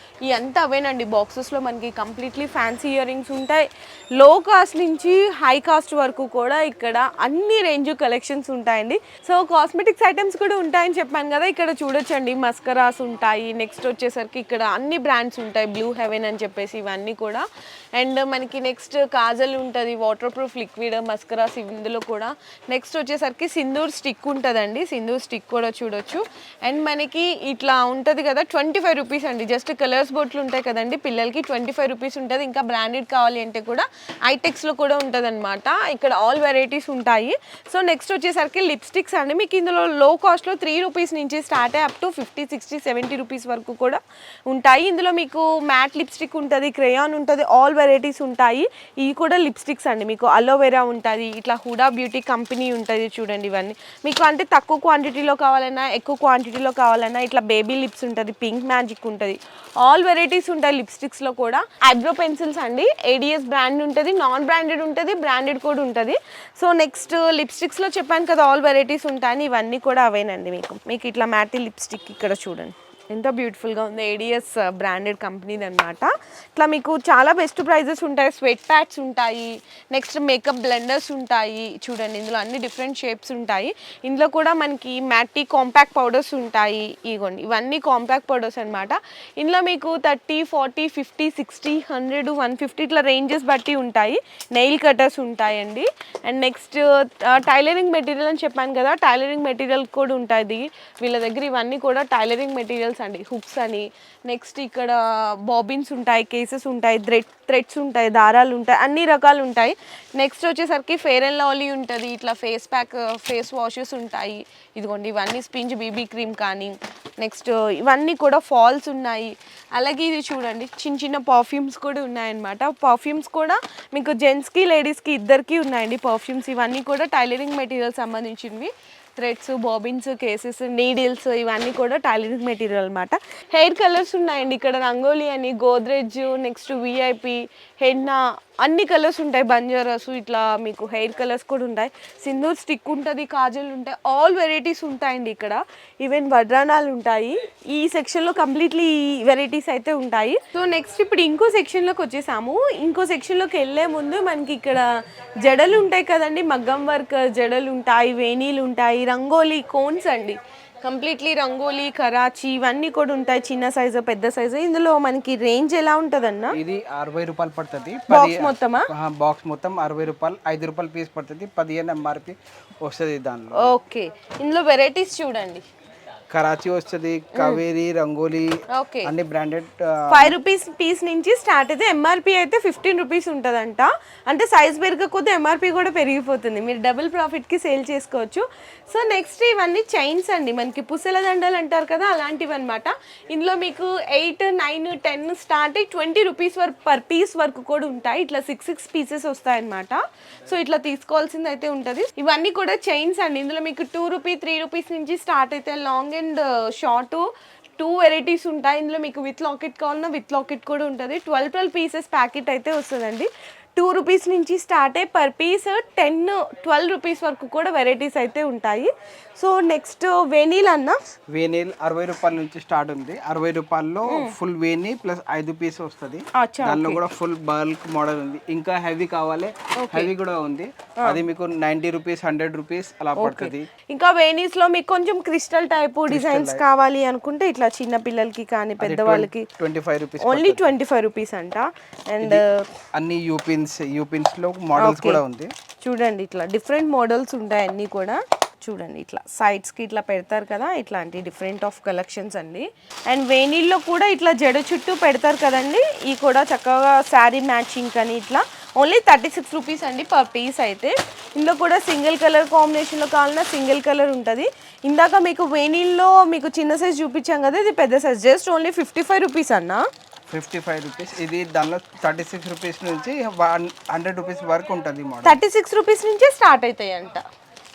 S2: ఇవంతా అవేనండి. బాక్సెస్లో మనకి కంప్లీట్లీ ఫ్యాన్సీ ఇయర్ రింగ్స్ ఉంటాయి. లో కాస్ట్ నుంచి హై కాస్ట్ వరకు కూడా ఇక్కడ అన్ని రేంజ్ కలెక్షన్స్ ఉంటాయండి. సో కాస్మెటిక్స్ ఐటమ్స్ కూడా ఉంటాయని చెప్పాను కదా, ఇక్కడ చూడొచ్చండి. మస్కరాస్ ఉంటాయి. నెక్స్ట్ వచ్చేసరికి ఇక్కడ అన్ని బ్రాండ్స్ ఉంటాయి. బ్లూ హెవెన్ అని చెప్పేసి ఇవన్నీ కూడా. అండ్ మనకి నెక్స్ట్ కాజల్ ఉంటుంది, వాటర్ ప్రూఫ్ లిక్విడ్ మస్కరాస్ ఇందులో కూడా. నెక్స్ట్ వచ్చేసరికి సింధూర్ స్టిక్ ఉంటుందండి. సింధూర్ స్టిక్ కూడా చూడొచ్చు. అండ్ మనకి ఇట్లా ఉంటుంది కదా 25 రూపీస్ అండి. జస్ట్ కలర్స్ బోట్లు ఉంటాయి కదండి పిల్లలకి, 25 రూపీస్ ఉంటుంది. ఇంకా బ్రాండెడ్ కావాలి అంటే కూడా ఐటెక్స్లో కూడా ఉంటుంది అనమాట. ఇక్కడ ఆల్ వెరైటీస్ ఉంటాయి. సో నెక్స్ట్ వచ్చేసరికి లిప్స్టిక్స్ అండి. మీకు ఇందులో లో కాస్ట్లో 3 రూపీస్ నుంచి స్టార్ట్ అయ్యి అప్ టు 50, 60, 70 రూపీస్ వరకు కూడా ఉంటాయి. ఇందులో మీకు మ్యాట్ లిప్స్టిక్ ఉంటుంది, క్రేయాన్ ఉంటుంది, ఆల్ వెరైటీస్ ఉంటాయి. ఇవి కూడా లిప్స్టిక్స్ అండి. మీకు అలోవెరా ఉంటుంది, ఇట్లా హుడా బ్యూటీ కంపెనీ ఉంటుంది చూడండి. ఇవన్నీ మీకు అంటే తక్కువ క్వాంటిటీలో కావాలన్నా ఎక్కువ క్వాంటిటీలో కావాలన్నా ఇట్లా బేబీ లిప్స్ ఉంటుంది, పింక్ మ్యాజిక్ ఉంటుంది, ఆల్ వెరైటీస్ ఉంటాయి లిప్స్టిక్స్లో కూడా. ఐబ్రో పెన్సిల్స్ అండి. ADS బ్రాండ్ ఉంటుంది, నాన్ బ్రాండెడ్ ఉంటుంది, బ్రాండెడ్ కూడా ఉంటుంది. సో నెక్స్ట్ లిప్స్టిక్స్లో చెప్పాను కదా ఆల్ వెరైటీస్ ఉంటాయని, ఇవన్నీ కూడా అవేనండి. మీకు ఇట్లా మ్యాటీ లిప్స్టిక్ ఇక్కడ చూడండి ఎంత బ్యూటిఫుల్గా ఉంది. ADS బ్రాండెడ్ కంపెనీది అనమాట. ఇట్లా మీకు చాలా బెస్ట్ ప్రైజెస్ ఉంటాయి. స్వెట్ ప్యాడ్స్ ఉంటాయి. నెక్స్ట్ మేకప్ బ్లెండర్స్ ఉంటాయి చూడండి. ఇందులో అన్ని డిఫరెంట్ షేప్స్ ఉంటాయి. ఇందులో కూడా మనకి మ్యాటీ కాంపాక్ట్ పౌడర్స్ ఉంటాయి. ఇగోండి ఇవన్నీ కాంపాక్ట్ పౌడర్స్ అనమాట. ఇందులో మీకు 30, 40, 50, 60, 100, 150 ఇట్లా రేంజెస్ బట్టి ఉంటాయి. నెయిల్ కటర్స్ ఉంటాయండి. అండ్ నెక్స్ట్ టైలరింగ్ మెటీరియల్ అని చెప్పాను కదా, టైలరింగ్ మెటీరియల్ కూడా ఉంటుంది వీళ్ళ దగ్గర. ఇవన్నీ కూడా టైలరింగ్ మెటీరియల్స్ అండి. హుక్స్ అని, నెక్స్ట్ ఇక్కడ బాబిన్స్ ఉంటాయి, కేసెస్ ఉంటాయి, థ్రెడ్స్ ఉంటాయి, దారాలు ఉంటాయి, అన్ని రకాలు ఉంటాయి. నెక్స్ట్ వచ్చేసరికి ఫెయిర్ అండ్ లవ్లీ ఉంటుంది. ఇట్లా ఫేస్ ప్యాక్, ఫేస్ వాషెస్ ఉంటాయి. ఇదిగోండి ఇవన్నీ స్పింజ్ బీబీ క్రీమ్ కానీ, నెక్స్ట్ ఇవన్నీ కూడా ఫాల్స్ ఉన్నాయి. అలాగే ఇది చూడండి చిన్న చిన్న పర్ఫ్యూమ్స్ కూడా ఉన్నాయన్నమాట. పర్ఫ్యూమ్స్ కూడా మీకు జెంట్స్కి లేడీస్కి ఇద్దరికి ఉన్నాయండి పర్ఫ్యూమ్స్. ఇవన్నీ కూడా టైలరింగ్ మెటీరియల్ సంబంధించినవి. థ్రెడ్స్, బాబిన్స్, కేసెస్, నీడిల్స్ ఇవన్నీ కూడా టైలరింగ్ మెటీరియల్ అనమాట. హెయిర్ కలర్స్ ఉన్నాయండి ఇక్కడ. రంగోలీ అని, గోద్రెజ్, నెక్స్ట్ VIP, హెన్నా అన్ని కలర్స్ ఉంటాయి. బంజారాస్ ఇట్లా మీకు హెయిర్ కలర్స్ కూడా ఉంటాయి. సింధూర్ స్టిక్ ఉంటుంది, కాజల్ ఉంటాయి, ఆల్ వెరైటీస్ ఉంటాయండి ఇక్కడ. ఈవెన్ వడ్రానాలు ఉంటాయి. ఈ సెక్షన్లో కంప్లీట్లీ ఈ వెరైటీస్ అయితే ఉంటాయి. సో నెక్స్ట్ ఇప్పుడు ఇంకో సెక్షన్లోకి వచ్చేసాము. ఇంకో సెక్షన్లోకి వెళ్ళే ముందు మనకి ఇక్కడ జడలు ఉంటాయి కదండి, మగ్గం వర్క్ జడలు ఉంటాయి, వేణీలు ఉంటాయి, రంగోలీ కోన్స్ అండి. కంప్లీట్లీ రంగోలీ, కరాచీ ఇవన్నీ కూడా ఉంటాయి. చిన్న సైజు, పెద్ద సైజు. ఇందులో మనకి రేంజ్ ఎలా ఉంటుందన్న?
S3: ఇది 60 రూపాయలు పడుతుంది.
S2: బాక్స్ మొత్తమా?
S3: బాక్స్ మొత్తం 60 రూపాయలు, 5 రూపాయలు పీస్ పడుతుంది. 15 MRP వస్తుంది దానిలో.
S2: ఓకే. ఇందులో వెరైటీస్ చూడండి.
S3: కరాచీ వస్తుంది, కావేరి, రంగోలీ,
S2: ఓకే,
S3: అన్ని బ్రాండెడ్.
S2: 5 రూపీస్ పీస్ నుంచి స్టార్ట్ అయితే MRP అయితే 15 రూపీస్ ఉంటుందంట. అంటే సైజ్ పెరగకపోతే MRP కూడా పెరిగిపోతుంది. మీరు డబుల్ ప్రాఫిట్కి సేల్ చేసుకోవచ్చు. సో నెక్స్ట్ ఇవన్నీ చైన్స్ అండి. మనకి పుసల దండలు అంటారు కదా, అలాంటివి అనమాట. ఇందులో మీకు 8, 9, 10 స్టార్ట్ అయ్యి 20 రూపీస్ వరకు పర్ పీస్ వరకు కూడా ఉంటాయి. ఇట్లా 6 పీసెస్ వస్తాయన్నమాట. సో ఇట్లా తీసుకోవాల్సింది అయితే ఉంటుంది. ఇవన్నీ కూడా చైన్స్ అండి. ఇందులో మీకు 2 రూపీస్, 3 రూపీస్ నుంచి స్టార్ట్ అయితే లాంగ్ అండ్ షార్ట్ 2 వెరైటీస్ ఉంటాయి. ఇందులో మీకు విత్ లాకెట్ కావాలన్నా విత్ లాకెట్ కూడా ఉంటుంది. 12 పీసెస్ ప్యాకెట్ అయితే వస్తుందండి. 2 రూపీస్ నుంచి స్టార్ట్ అయ్యి పర్ పీస్ 10, 12 రూపీస్ వరకు కూడా వెరైటీస్ అయితే ఉంటాయి. సో నెక్స్ట్ వేనీల్ అన్న.
S3: వేనీల్ 60 రూపాయల నుంచి స్టార్ట్ ఉంది. 60 రూపాయల్లో ఫుల్ వేనీ ప్లస్ 5 పీస్ వస్తుంది. దానిలో కూడా ఫుల్ బల్క్ మోడల్ ఉంది. ఇంకా హెవీ కావాలి, హెవీ కూడా ఉంది. అది మీకు 90 రూపీస్, 100 రూపీస్ అలా పడుతుంది.
S2: ఇంకా వేనీస్ లో మీకు కొంచెం క్రిస్టల్ టైప్ డిజైన్స్ కావాలి అనుకుంటే ఇట్లా చిన్న పిల్లలకి కానీ పెద్దవాళ్ళకి
S3: 25 రూపీస్,
S2: ఓన్లీ 25 రూపీస్ అంట. అండ్
S3: అన్ని యూపిన్స్ లో మోడల్స్ కూడా ఉంది.
S2: చూడండి ఇట్లా డిఫరెంట్ మోడల్స్ ఉంటాయి అన్ని కూడా. చూడండి ఇట్లా సైడ్స్కి ఇట్లా పెడతారు కదా, ఇట్లాంటి డిఫరెంట్ ఆఫ్ కలెక్షన్స్ అండి. అండ్ వేనీల్లో కూడా ఇట్లా జడ చుట్టూ పెడతారు కదండి, ఈ కూడా చక్కగా శారీ మ్యాచింగ్ అని ఇట్లా ఓన్లీ 36 రూపీస్ అండి పర్ పీస్ అయితే. ఇందులో కూడా సింగిల్ కలర్ కాంబినేషన్లో కావాలన్నా సింగిల్ కలర్ ఉంటుంది. ఇందాక మీకు వేనీల్లో మీకు చిన్న సైజ్ చూపించాం కదా, ఇది పెద్ద సైజ్. జస్ట్ ఓన్లీ 55 రూపీస్ అన్న.
S3: 55 రూపీస్. ఇది దానిలో 36 రూపీస్ నుంచి 100 రూపీస్ వరకు ఉంటుంది.
S2: 36 రూపీస్ నుంచే స్టార్ట్ అవుతాయి అంట.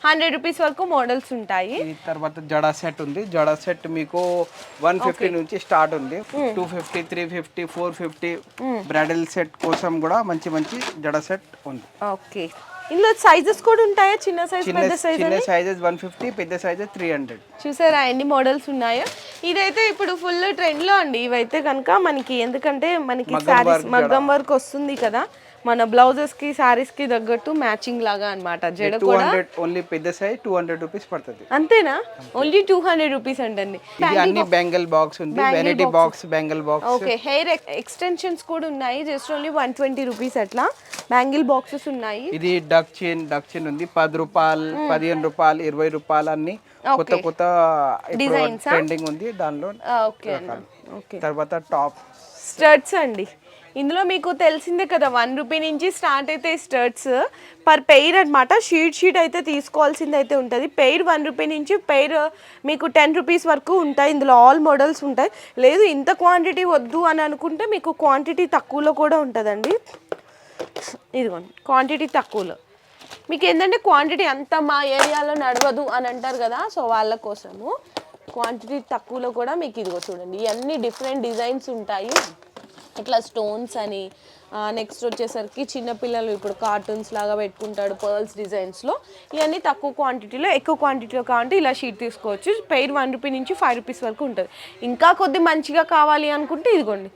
S2: 100 రూపీస్ వరకు మోడల్స్ ఉంటాయి.
S3: ఈ తర్వాత జడా సెట్ ఉంది. జడా సెట్ మీకు 150 నుంచి స్టార్ట్ ఉంది. 250, 350, 450 బ్రైడల్ సెట్ కోసం కూడా మంచి మంచి జడా సెట్ ఉంది.
S2: ఓకే, ఇందులో సైజెస్ కూడా ఉంటాయా? చిన్న సైజ్, పెద్ద సైజ్?
S3: చిన్న సైజెస్ 150, పెద్ద సైజెస్ 300.
S2: చూసారా ఎన్ని మోడల్స్ ఉన్నాయో. ఇదైతే ఇప్పుడు ఫుల్ ట్రెండ్ లో అండి ఇవైతే కనుక మనకి, ఎందుకంటే మనకి శారీస్ మగ్గం వర్క్ వస్తుంది కదా, మన బ్లౌజెస్ కి సారీస్ కి తగ్గట్టు మ్యాచింగ్ లాగా అన్నమాట. జడ కూడా
S3: 200 ఓన్లీ పెద్ద సైజ్ 200 రూపీస్ పడుతుంది.
S2: అంతేనా? ఓన్లీ 200 రూపీస్ అంటండి.
S3: ఇది అన్ని బ్యాంగిల్ బాక్స్ ఉంది, variety box, bangle box.
S2: Okay, hair extensions కూడా ఉన్నాయి. జస్ట్ ఓన్లీ 120 రూపీస్ అట్లా బ్యాంగిల్ బాక్సెస్ ఉన్నాయి.
S3: ఇది డక్ చైన్ ఉంది. 10 రూపాయలు, 15 రూపాయలు, 20 రూపాయలు అన్ని కొత్త కొత్త
S2: డిజైన్స్
S3: ట్రెండింగ్ ఉంది దానిలో.
S2: Okay okay.
S3: తర్వాత టాప్
S2: స్టర్ట్స్ అండి. ఇందులో మీకు తెలిసిందే కదా 1 రూపీ నుంచి స్టార్ట్ అయితే స్టర్ట్స్ పర్ పెయిర్ అనమాట. షీట్ అయితే తీసుకోవాల్సింది అయితే ఉంటుంది. పెయిర్ 1 రూపీ నుంచి పెయిర్ మీకు 10 రూపీస్ వరకు ఉంటాయి. ఇందులో ఆల్ మోడల్స్ ఉంటాయి. లేదు ఇంత క్వాంటిటీ వద్దు అని అనుకుంటే మీకు క్వాంటిటీ తక్కువలో కూడా ఉంటుందండి. ఇదిగోండి క్వాంటిటీ తక్కువలో. మీకు ఏంటంటే క్వాంటిటీ అంతా మా ఏరియాలో నడవదు అని అంటారు కదా, సో వాళ్ళ కోసము క్వాంటిటీ తక్కువలో కూడా మీకు ఇదిగో చూడండి ఇవన్నీ డిఫరెంట్ డిజైన్స్ ఉంటాయి. ఇట్లా స్టోన్స్ అని, నెక్స్ట్ వచ్చేసరికి చిన్నపిల్లలు ఇప్పుడు కార్టూన్స్ లాగా పెట్టుకుంటాడు పర్ల్స్ డిజైన్స్లో. ఇవన్నీ తక్కువ క్వాంటిటీలో, ఎక్కువ క్వాంటిటీలో కావాలంటే ఇలా షీట్ తీసుకోవచ్చు. పెయిర్ 1 రూపీ నుంచి 5 రూపీస్ వరకు ఉంటుంది. ఇంకా కొద్ది మంచిగా కావాలి అనుకుంటే ఇదిగోండి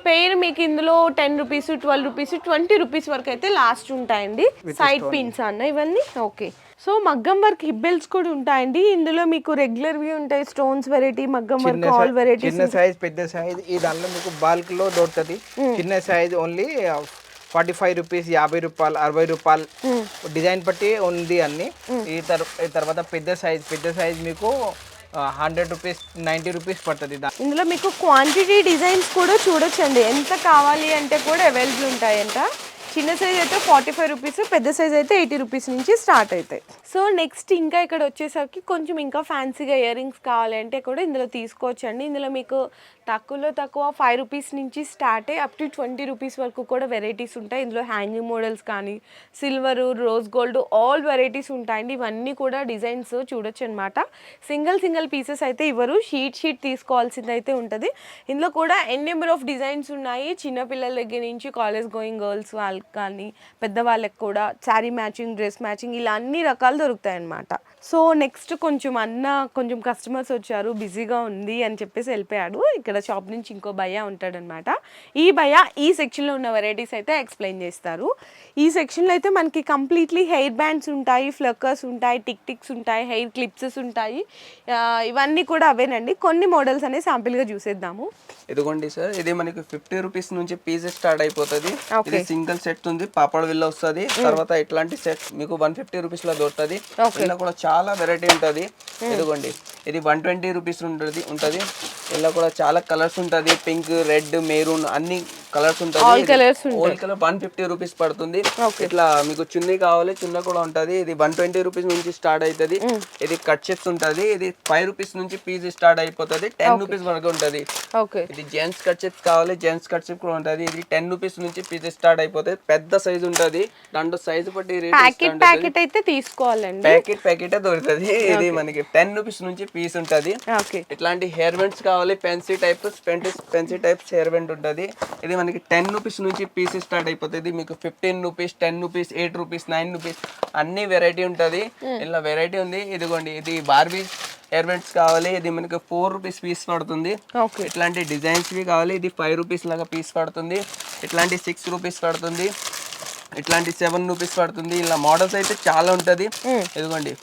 S2: పెయిర్ మీకు ఇందులో 10 రూపీస్, 12 రూపీస్, 20 రూపీస్ వరకు అయితే లాస్ట్ ఉంటాయండి. సైడ్ పిన్స్ అన్న ఇవన్నీ. ఓకే, సో మగ్గం వర్క్ హిబ్బెల్స్ కూడా ఉంటాయండి. ఇందులో మీకు రెగ్యులర్వి ఉంటాయి, స్టోన్స్ వెరైటీ, మగ్గం వర్క్ ఆల్ వెరైటీస్.
S3: చిన్న సైజ్, పెద్ద సైజ్ ఈ దానిలో మీకు బల్క్ లో దొరుకుతుంది. చిన్న సైజ్ ఓన్లీ 45 రూపీస్, 50 రూపాయలు, 60 రూపాయలు డిజైన్ బట్టి ఉంది అన్ని. ఈ తర్వాత పెద్ద సైజ్ మీకు 100 రూపీస్, 90 రూపీస్ పడుతుంది.
S2: ఇందులో మీకు క్వాంటిటీ డిజైన్స్ కూడా చూడొచ్చండి. ఎంత కావాలి అంటే కూడా అవైలబుల్ ఉంటాయంట. చిన్న సైజ్ అయితే 45 రూపీస్, పెద్ద సైజ్ అయితే 80 రూపీస్ నుంచి స్టార్ట్ అవుతాయి. సో నెక్స్ట్ ఇంకా ఇక్కడ వచ్చేసరికి కొంచెం ఇంకా ఫ్యాన్సీగా ఇయర్ రింగ్స్ కావాలంటే కూడా ఇందులో తీసుకోవచ్చండి. ఇందులో మీకు తక్కువలో తక్కువ 5 రూపీస్ నుంచి స్టార్ట్ అయ్యి అప్ టు 20 రూపీస్ వరకు కూడా వెరైటీస్ ఉంటాయి. ఇందులో హ్యాంగింగ్ మోడల్స్ కానీ, silver, rose gold all varieties ఉంటాయండి. ఇవన్నీ కూడా డిజైన్స్ చూడొచ్చు అనమాట. సింగిల్ పీసెస్ అయితే ఇవ్వరు, షీట్ తీసుకోవాల్సింది అయితే ఉంటుంది. ఇందులో కూడా ఎన్ నెంబర్ ఆఫ్ డిజైన్స్ ఉన్నాయి. చిన్నపిల్లల దగ్గర నుంచి కాలేజ్ గోయింగ్ గర్ల్స్ వాళ్ళకి కానీ, పెద్దవాళ్ళకి కూడా శారీ మ్యాచింగ్, డ్రెస్ మ్యాచింగ్ ఇలా అన్ని రకాలు దొరుకుతాయి అన్నమాట. సో నెక్స్ట్ కొంచెం కస్టమర్స్ వచ్చారు, బిజీగా ఉంది అని చెప్పేసి వెళ్ళిపోయాడు. ఇక్కడ షాప్ నుంచి ఇంకో భయ్య ఉంటాడనమాట. ఈ భయ్య ఈ సెక్షన్లో ఉన్న వెరైటీస్ అయితే ఎక్స్ప్లెయిన్ చేస్తారు. ఈ సెక్షన్లో అయితే మనకి కంప్లీట్లీ హెయిర్ బ్యాండ్స్ ఉంటాయి, ఫ్లక్కర్స్ ఉంటాయి, టిక్స్ ఉంటాయి, హెయిర్ క్లిప్స్ ఉంటాయి. ఇవన్నీ కూడా అవేనండి. కొన్ని మోడల్స్ అనేవి శాంపిల్గా చూసేద్దాము.
S1: ఇదిగోండి సార్, ఇది మనకి 50 రూపీస్ నుంచి పీసెస్ స్టార్ట్ అయిపోతుంది. ఇది సింగిల్ సెట్ ఉంది, పాపడ విల్ల వస్తుంది. తర్వాత ఇట్లాంటి సెట్ మీకు 150 రూపీస్ లో దొరుకుతుంది. ఇలా కూడా చాలా వెరైటీ ఉంటుంది. ఇదిగోండి ఇది 120 రూపీస్ ఉంటుంది. ఇలా కూడా చాలా కలర్స్ ఉంటుంది. పింక్, రెడ్, మెరూన్ అన్ని కలర్స్ ఉంటుంది. ఆల్ కలర్ 150 రూపీస్ పడుతుంది. ఇట్లా మీకు చున్నీ కావాలి, చున్న కూడా ఉంటది. ఇది 120 రూపీస్ నుంచి స్టార్ట్ అవుతుంది. ఇది కట్ చెప్స్ ఉంటది. ఇది 5 రూపీస్ నుంచి పీస్ స్టార్ట్ అయిపోతుంది. 10 రూపీస్ వరకు ఉంటది. ఇది జెంట్స్ కట్ చెప్స్ కావాలి, జెంట్స్ కట్ చెప్ కూడా ఉంటది. ఇది 10 రూపీస్ నుంచి పీస్ స్టార్ట్ అయిపోతుంది. పెద్ద సైజ్ ఉంటది. దాంట్లో సైజ్ బట్టి
S2: ప్యాకెట్ అయితే తీసుకోవాలండి.
S1: ప్యాకెట్ దొరుకుతుంది. ఇది మనకి 10 రూపీస్ నుంచి పీస్ ఉంటది. ఇట్లాంటి హెయిర్ బెండ్స్ కావాలి, పెన్సీ టైప్స్ హెయిర్ బెండ్ ఉంటది. ఇది మనకి 10 రూపీస్ నుంచి పీస్ స్టార్ట్ అయిపోతుంది. మీకు 15 రూపీస్, 10 రూపీస్, 8 రూపీస్, 9 రూపీస్ అన్ని వెరైటీ ఉంటది. ఇలా వెరైటీ ఉంది. ఇదిగోండి ఇది బార్బీ హెయిర్ బెండ్స్ కావాలి. ఇది మనకి 4 రూపీస్ పీస్ పడుతుంది. ఇట్లాంటి డిజైన్స్ కావాలి. ఇది 5 రూపీస్ లాగా పీస్ పడుతుంది. ఇట్లాంటి 6 రూపీస్ పడుతుంది. ఇట్లాంటి 7 రూపీస్ పడుతుంది. ఇలా మోడల్స్ అయితే చాలా ఉంటది. ఇదిగోండి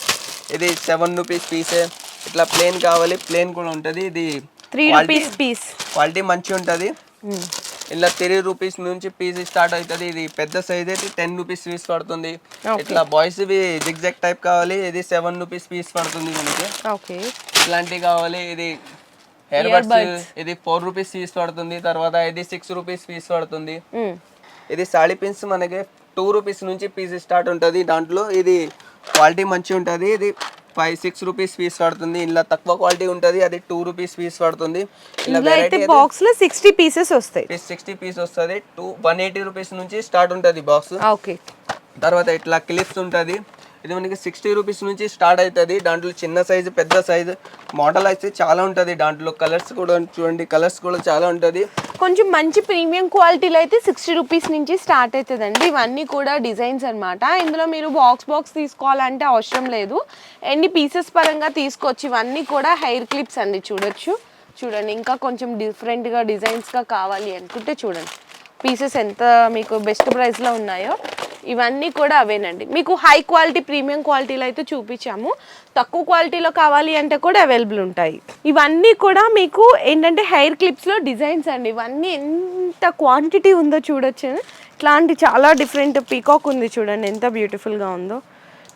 S1: ఇది 7 రూపీస్ పీసే. ఇట్లా ప్లేన్ కావాలి, ప్లేన్ కూడా ఉంటది. ఇది
S2: 3 రూపీస్ పీస్,
S1: క్వాలిటీ మంచిగా ఉంటది. ఇలా 3 రూపీస్ నుంచి పీస్ స్టార్ట్ అవుతుంది. ఇది పెద్ద సైజ్ అయితే 10 రూపీస్ పీస్ పడుతుంది. ఇట్లా బాయ్స్ జిగ్జాగ్ టైప్ కావాలి. ఇది 7 రూపీస్ పీస్ పడుతుంది మనకి. ఇట్లాంటివి కావాలి. ఇది హెయిర్ బడ్స్, ఇది 4 రూపీస్ పీస్ పడుతుంది. తర్వాత ఇది 6 రూపీస్ పీస్ పడుతుంది. ఇది సాడీ పిన్స్ మనకి 2 రూపీస్ నుంచి పీస్ స్టార్ట్ ఉంటుంది. దాంట్లో ఇది క్వాలిటీ మంచిగా ఉంటుంది. ఇది 5-6 రూపీస్ పీస్ పడుతుంది. ఇలా తక్కువ క్వాలిటీ ఉంటుంది. అది 2 రూపీస్ పీస్ పడుతుంది. ఇలా వెరైటీ
S2: బాక్స్ లో 60 పీసెస్ వస్తాయి.
S1: 60 పీస్ వస్తుంది. 180 రూపీస్ నుంచి స్టార్ట్ ఉంటుంది బాక్స్. తర్వాత ఇట్లా క్లిప్స్ ఉంటుంది. ఇది మనకి 60 రూపీస్ నుంచి స్టార్ట్ అవుతుంది. దాంట్లో చిన్న సైజు పెద్ద సైజు మోడల్ అయితే చాలా ఉంటుంది. దాంట్లో కలర్స్ కూడా చూడండి, కలర్స్ కూడా చాలా ఉంటుంది.
S2: కొంచెం మంచి ప్రీమియం క్వాలిటీలో అయితే 60 రూపీస్ నుంచి స్టార్ట్ అవుతుందండి. ఇవన్నీ కూడా డిజైన్స్ అనమాట. ఇందులో మీరు బాక్స్ తీసుకోవాలంటే అవసరం లేదు, ఎన్ని పీసెస్ పరంగా తీసుకోవచ్చు. ఇవన్నీ కూడా హెయిర్ క్లిప్స్ అండి, చూడండి. ఇంకా కొంచెం డిఫరెంట్గా డిజైన్స్గా కావాలి అనుకుంటే చూడండి పీసెస్ ఎంత మీకు బెస్ట్ ప్రైస్లో ఉన్నాయో. ఇవన్నీ కూడా అవేనండి. మీకు హై క్వాలిటీ ప్రీమియం క్వాలిటీలో అయితే చూపించాము, తక్కువ క్వాలిటీలో కావాలి అంటే కూడా అవైలబుల్ ఉంటాయి. ఇవన్నీ కూడా మీకు ఏంటంటే హెయిర్ క్లిప్స్లో డిజైన్స్ అండి. ఇవన్నీ ఎంత క్వాంటిటీ ఉందో చూడొచ్చు. ఇట్లాంటి చాలా డిఫరెంట్ పీకాక్ ఉంది చూడండి, ఎంత బ్యూటిఫుల్గా ఉందో.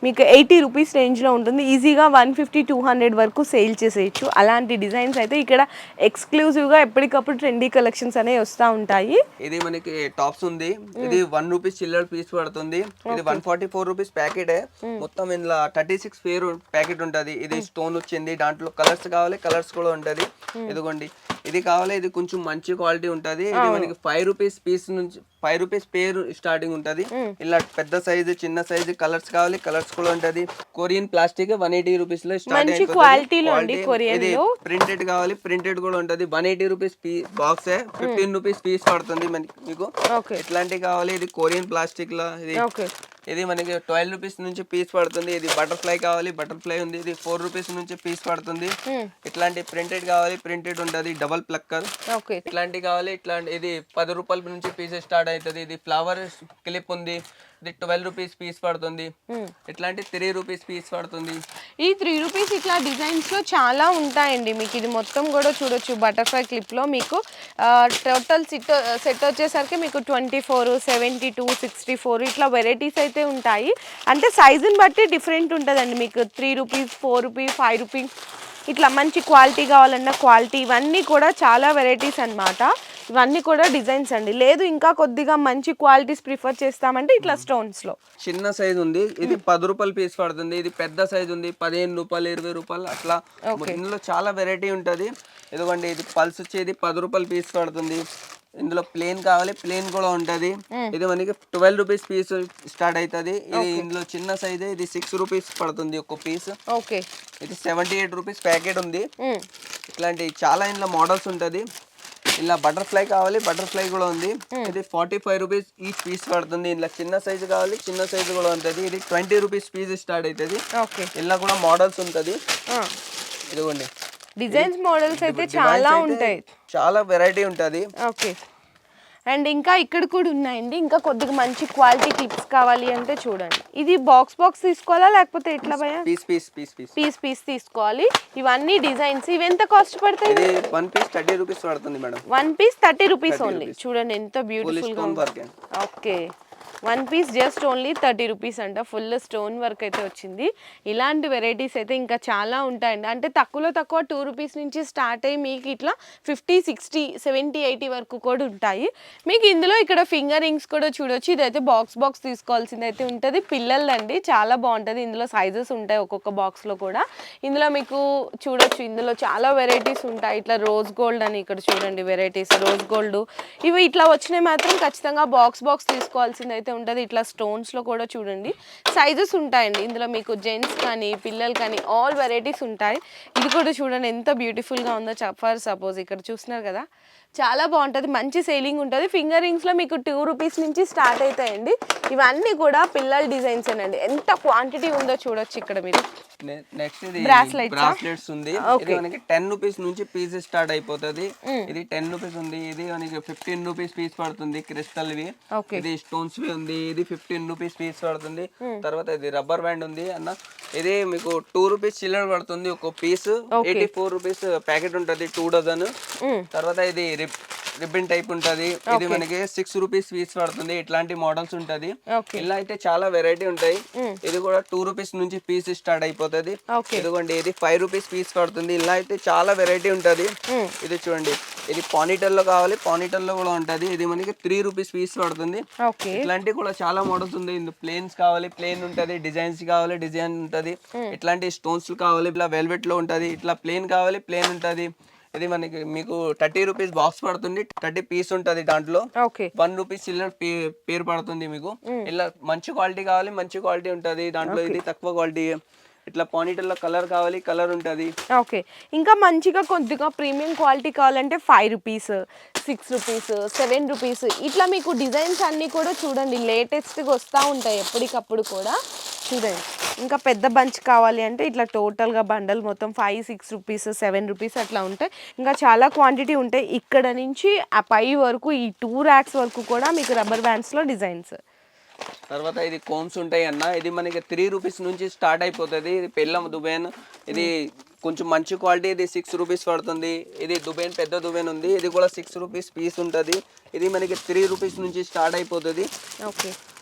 S2: మీకు 80 రూపీస్ రేంజ్లో ఉంటుంది. ఈజీగా 150-200 వరకు సేల్ చేసేయచ్చు. అలాంటి డిజైన్స్ అయితే ఇక్కడ ఎక్స్క్లూజివ్గా ఎప్పటికప్పుడు ట్రెండీ కలెక్షన్స్ అనేవి వస్తూ ఉంటాయి.
S1: ఇది మనకి టాప్స్ ఉంది, ఇది 1 రూపీస్ చిల్లర పీస్ పడుతుంది. ఇది 144 రూపీస్ ప్యాకెట్. మొత్తం ఇందులో 36 పేరు ప్యాకెట్ ఉంటుంది. ఇది స్టోన్ వచ్చింది, దాంట్లో కలర్స్ కావాలి, కలర్స్ కూడా ఉంటుంది. ఇదిగోండి, ఇది కావాలి, ఇది కొంచెం మంచి క్వాలిటీ ఉంటుంది. ఇది మనకి 5 రూపీస్ పీస్ నుంచి 5 రూపీస్ పేరు స్టార్టింగ్ ఉంటుంది. ఇలా పెద్ద సైజు చిన్న సైజు కలర్స్ కావాలి, కలర్స్ కూడా ఉంటుంది. కొరియన్ ప్లాస్టిక్ 180 రూపీస్ లో స్టార్ట్ అవుతుంది. ఇది ప్రింటెడ్ కావాలి, ప్రింటెడ్ కూడా ఉంటుంది. 180 రూపీస్ బాక్స్, 15 రూపీస్ పీస్ పడుతుంది మీకు. ఇట్లాంటివి కావాలి, ఇది కొరియన్ ప్లాస్టిక్ లో. ఇది మనకి 12 రూపీస్ నుంచి పీస్ పడుతుంది. ఇది బటర్ఫ్లై కావాలి, బటర్ఫ్లై ఉంది. ఇది 4 రూపీస్ నుంచి పీస్ పడుతుంది. ఇట్లాంటి ప్రింటెడ్ కావాలి, ప్రింటెడ్ ఉంటుంది. డబల్ ప్లక్కర్ ఇట్లాంటి కావాలి, ఇట్లాంటి ఇది 10 రూపాయల నుంచి పీస్ స్టార్ట్ అవుతుంది. ఇది ఫ్లవర్ క్లిప్ ఉంది, ఇది 12 రూపీస్ పీస్ పడుతుంది. ఇట్లాంటి 3 రూపీస్ పీస్ పడుతుంది.
S2: ఈ 3 రూపీస్ ఇట్లా డిజైన్స్ లో చాలా ఉంటాయండి. మీకు ఇది మొత్తం కూడా చూడొచ్చు. బటర్ఫ్లై క్లిప్ లో మీకు టోటల్ సెట్ వచ్చేసరికి మీకు 24, 72, 64 ఇట్లా వెరైటీస్ అయితే ఉంటాయి. అంటే సైజుని బట్టి డిఫరెంట్ ఉంటుందండి. మీకు 3 రూపీస్, 4 రూపీస్, 5 రూపీస్ ఇట్లా మంచి క్వాలిటీ కావాలన్న క్వాలిటీ, ఇవన్నీ కూడా చాలా వెరైటీస్ అన్నమాట. ఇవన్నీ కూడా డిజైన్స్ అండి. లేదు ఇంకా కొద్దిగా మంచి క్వాలిటీస్ ప్రిఫర్ చేస్తామంటే ఇట్లా స్టోన్స్ లో
S1: చిన్న సైజ్ ఉంది, ఇది 10 రూపాయలు పీస్ పడుతుంది. ఇది పెద్ద సైజ్ ఉంది, 15 రూపాయలు, 20 రూపాయలు అట్లా. ఇందులో చాలా వెరైటీ ఉంటుంది. ఇదిగోండి, ఇది పల్స్ వచ్చేది 10 రూపాయలు పీస్ పడుతుంది. ఇందులో ప్లేన్ కావాలి, ప్లేన్ కూడా ఉంటది. ఇది మనకి 12 రూపీస్ పీస్ స్టార్ట్ అవుతుంది. ఇది ఇందులో చిన్న సైజ్, ఇది 6 రూపీస్ పడుతుంది ఒక్క పీస్. ఇది 78 రూపీస్ ప్యాకెట్ ఉంది. ఇట్లాంటి చాలా ఇందులో మోడల్స్ ఉంటది. ఇలా బటర్ఫ్లై కావాలి, బటర్ఫ్లై కూడా ఉంది. ఇది 45 రూపీస్ ఈచ్ పీస్ పడుతుంది. ఇలా చిన్న సైజు కావాలి, చిన్న సైజు కూడా ఉంటది. ఇది 20 రూపీస్ పీస్ స్టార్ట్ అవుతుంది. ఇలా కూడా మోడల్స్ ఉంటది. ఇదిగోండి,
S2: డిజైన్స్ మోడల్స్ అయితే చాలా ఉంటాయి,
S1: చాలా వెరైటీ ఉంటది.
S2: ఓకే. అండ్ ఇంకా ఇక్కడ కూడా ఉన్నాయండి. ఇంకా కొద్దిగా మంచి క్వాలిటీ క్లిప్స్ కావాలి అంటే చూడండి. ఇది బాక్స్ తీసుకోవాలా లేకపోతే ఎట్లా భయ్యా? పీస్ తీసుకోవాలి. ఇవన్నీ డిజైన్స్. ఇవి ఎంత కాస్ట్ పడతాయి?
S1: ఇది 1 పీస్ 30 రూపీస్ పడుతుంది మేడం.
S2: 1 piece 30 rupees only. చూడండి ఎంత బ్యూటిఫుల్ గా ఉంది. Okay, 1 piece just only 30 rupees అంట. ఫుల్ స్టోన్ వర్క్ అయితే వచ్చింది. ఇలాంటి వెరైటీస్ అయితే ఇంకా చాలా ఉంటాయండి. అంటే తక్కువ 2 రూపీస్ నుంచి స్టార్ట్ అయ్యి మీకు ఇట్లా 50, 60, 70, 80 వరకు కూడా ఉంటాయి. మీకు ఇందులో ఇక్కడ ఫింగర్ రింగ్స్ కూడా చూడొచ్చు. ఇదైతే బాక్స్ తీసుకోవాల్సింది అయితే ఉంటుంది. పిల్లలదండి, చాలా బాగుంటుంది. ఇందులో సైజెస్ ఉంటాయి ఒక్కొక్క బాక్స్లో కూడా. ఇందులో మీకు చూడొచ్చు, ఇందులో చాలా వెరైటీస్ ఉంటాయి. ఇట్లా రోజ్ గోల్డ్ అని ఇక్కడ చూడండి వెరైటీస్. రోజ్ గోల్డ్ ఇవి ఇట్లా వచ్చినాయి మాత్రం ఖచ్చితంగా బాక్స్ తీసుకోవాల్సింది అయితే ఉంటుంది. ఇట్లా స్టోన్స్ లో కూడా చూడండి సైజెస్ ఉంటాయండి. ఇందులో మీకు జెంట్స్ కానీ పిల్లలు కానీ ఆల్ వెరైటీస్ ఉంటాయి. ఇది కూడా చూడండి ఎంత బ్యూటిఫుల్ గా ఉందో. ఫర్ సపోజ్ ఇక్కడ చూస్తున్నారు కదా, చాలా బాగుంటుంది, మంచి సేలింగ్ ఉంటుంది. ఫింగర్ రింగ్స్ లో మీకు 2 రూపీస్ నుంచి స్టార్ట్ అవుతాయండి. ఇవన్నీ కూడా పిల్లల డిజైన్స్ అండి. ఎంత క్వాంటిటీ ఉందో చూడొచ్చు ఇక్కడ మీరు.
S1: నెక్స్ట్ ఇది బ్రాస్లెట్స్ ఉంది. ఇది మనకి 10 రూపీస్ నుంచి పీస్ స్టార్ట్ అయిపోతుంది. ఇది 10 రూపీస్ ఉంది. ఇది మనకి 15 రూపీస్ పీస్ పడుతుంది. క్రిస్టల్ వి, ఇది స్టోన్స్ వి ఉంది. ఇది 15 రూపీస్ పీస్ పడుతుంది. తర్వాత ఇది రబ్బర్ బ్యాండ్ ఉంది అన్న. ఇది మీకు 2 రూపీస్ చిల్లర పడుతుంది ఒక పీస్. 84 రూపీస్ ప్యాకెట్ ఉంటుంది 2 డజన్. తర్వాత ఇది రిబ్బన్ టైప్ ఉంటది. ఇది మనకి 6 రూపీస్ పీస్ పడుతుంది. ఇట్లాంటి మోడల్స్ ఉంటది. ఇలా అయితే చాలా వెరైటీ ఉంటాయి. ఇది కూడా 2 రూపీస్ నుంచి పీస్ స్టార్ట్ అయిపోతుంది. ఇదిగోండి, ఇది 5 రూపీస్ పీస్ పడుతుంది. ఇలా అయితే చాలా వెరైటీ ఉంటది. ఇది చూడండి, ఇది పానీటల్ లో కావాలి, పానీటల్ లో కూడా ఉంటది. ఇది మనకి 3 రూపీస్ పీస్ పడుతుంది. ఇట్లాంటి కూడా చాలా మోడల్స్ ఉంది. ఇందులో ప్లేన్స్ కావాలి, ప్లేన్ ఉంటది. డిజైన్స్ కావాలి, డిజైన్ ఉంటది. ఇట్లాంటి స్టోన్స్ కావాలి, ఇలా వెల్వెట్ లో ఉంటది. ఇట్లా ప్లేన్ కావాలి, ప్లేన్ ఉంటది. ఇది మనకి మీకు 30 రూపీస్ బాక్స్ పడుతుంది, 30 పీస్ ఉంటుంది దాంట్లో.
S2: ఓకే
S1: 1 రూపీస్ చిల్లర పేరు పడుతుంది మీకు. ఇలా మంచి క్వాలిటీ కావాలి, మంచి క్వాలిటీ ఉంటుంది దాంట్లో. ఇది తక్కువ క్వాలిటీ. ఇట్లా పానీటల్లో కలర్ కావాలి, కలర్ ఉంటుంది.
S2: ఓకే ఇంకా మంచిగా కొద్దిగా ప్రీమియం క్వాలిటీ కావాలంటే 5 రూపీస్, 6 రూపీస్, 7 రూపీస్ ఇట్లా మీకు డిజైన్స్ అన్నీ కూడా చూడండి లేటెస్ట్గా వస్తూ ఉంటాయి ఎప్పటికప్పుడు కూడా. చూడండి ఇంకా పెద్ద బంచ్ కావాలి అంటే ఇట్లా టోటల్గా బండల్ మొత్తం 5, 6 రూపీస్, 7 రూపీస్ అట్లా ఉంటాయి. ఇంకా చాలా క్వాంటిటీ ఉంటాయి. ఇక్కడ నుంచి ఆ పై వరకు ఈ 2 ర్యాక్స్ వరకు కూడా మీకు రబ్బర్ బ్యాండ్స్లో డిజైన్స్.
S1: తర్వాత ఇది కోమ్స్ ఉంటాయి అన్న. ఇది మనకి 3 రూపీస్ నుంచి స్టార్ట్ అయిపోతుంది. ఇది పెళ్ళం దుబేన్. ఇది కొంచెం మంచి క్వాలిటీ. ఇది 6 రూపీస్ పడుతుంది. ఇది దుబేన్, పెద్ద దుబేన్ ఉంది. ఇది కూడా 6 రూపీస్ పీస్ ఉంటుంది. ఇది మనకి 3 రూపీస్ నుంచి స్టార్ట్ అయిపోతుంది.
S2: ఓకే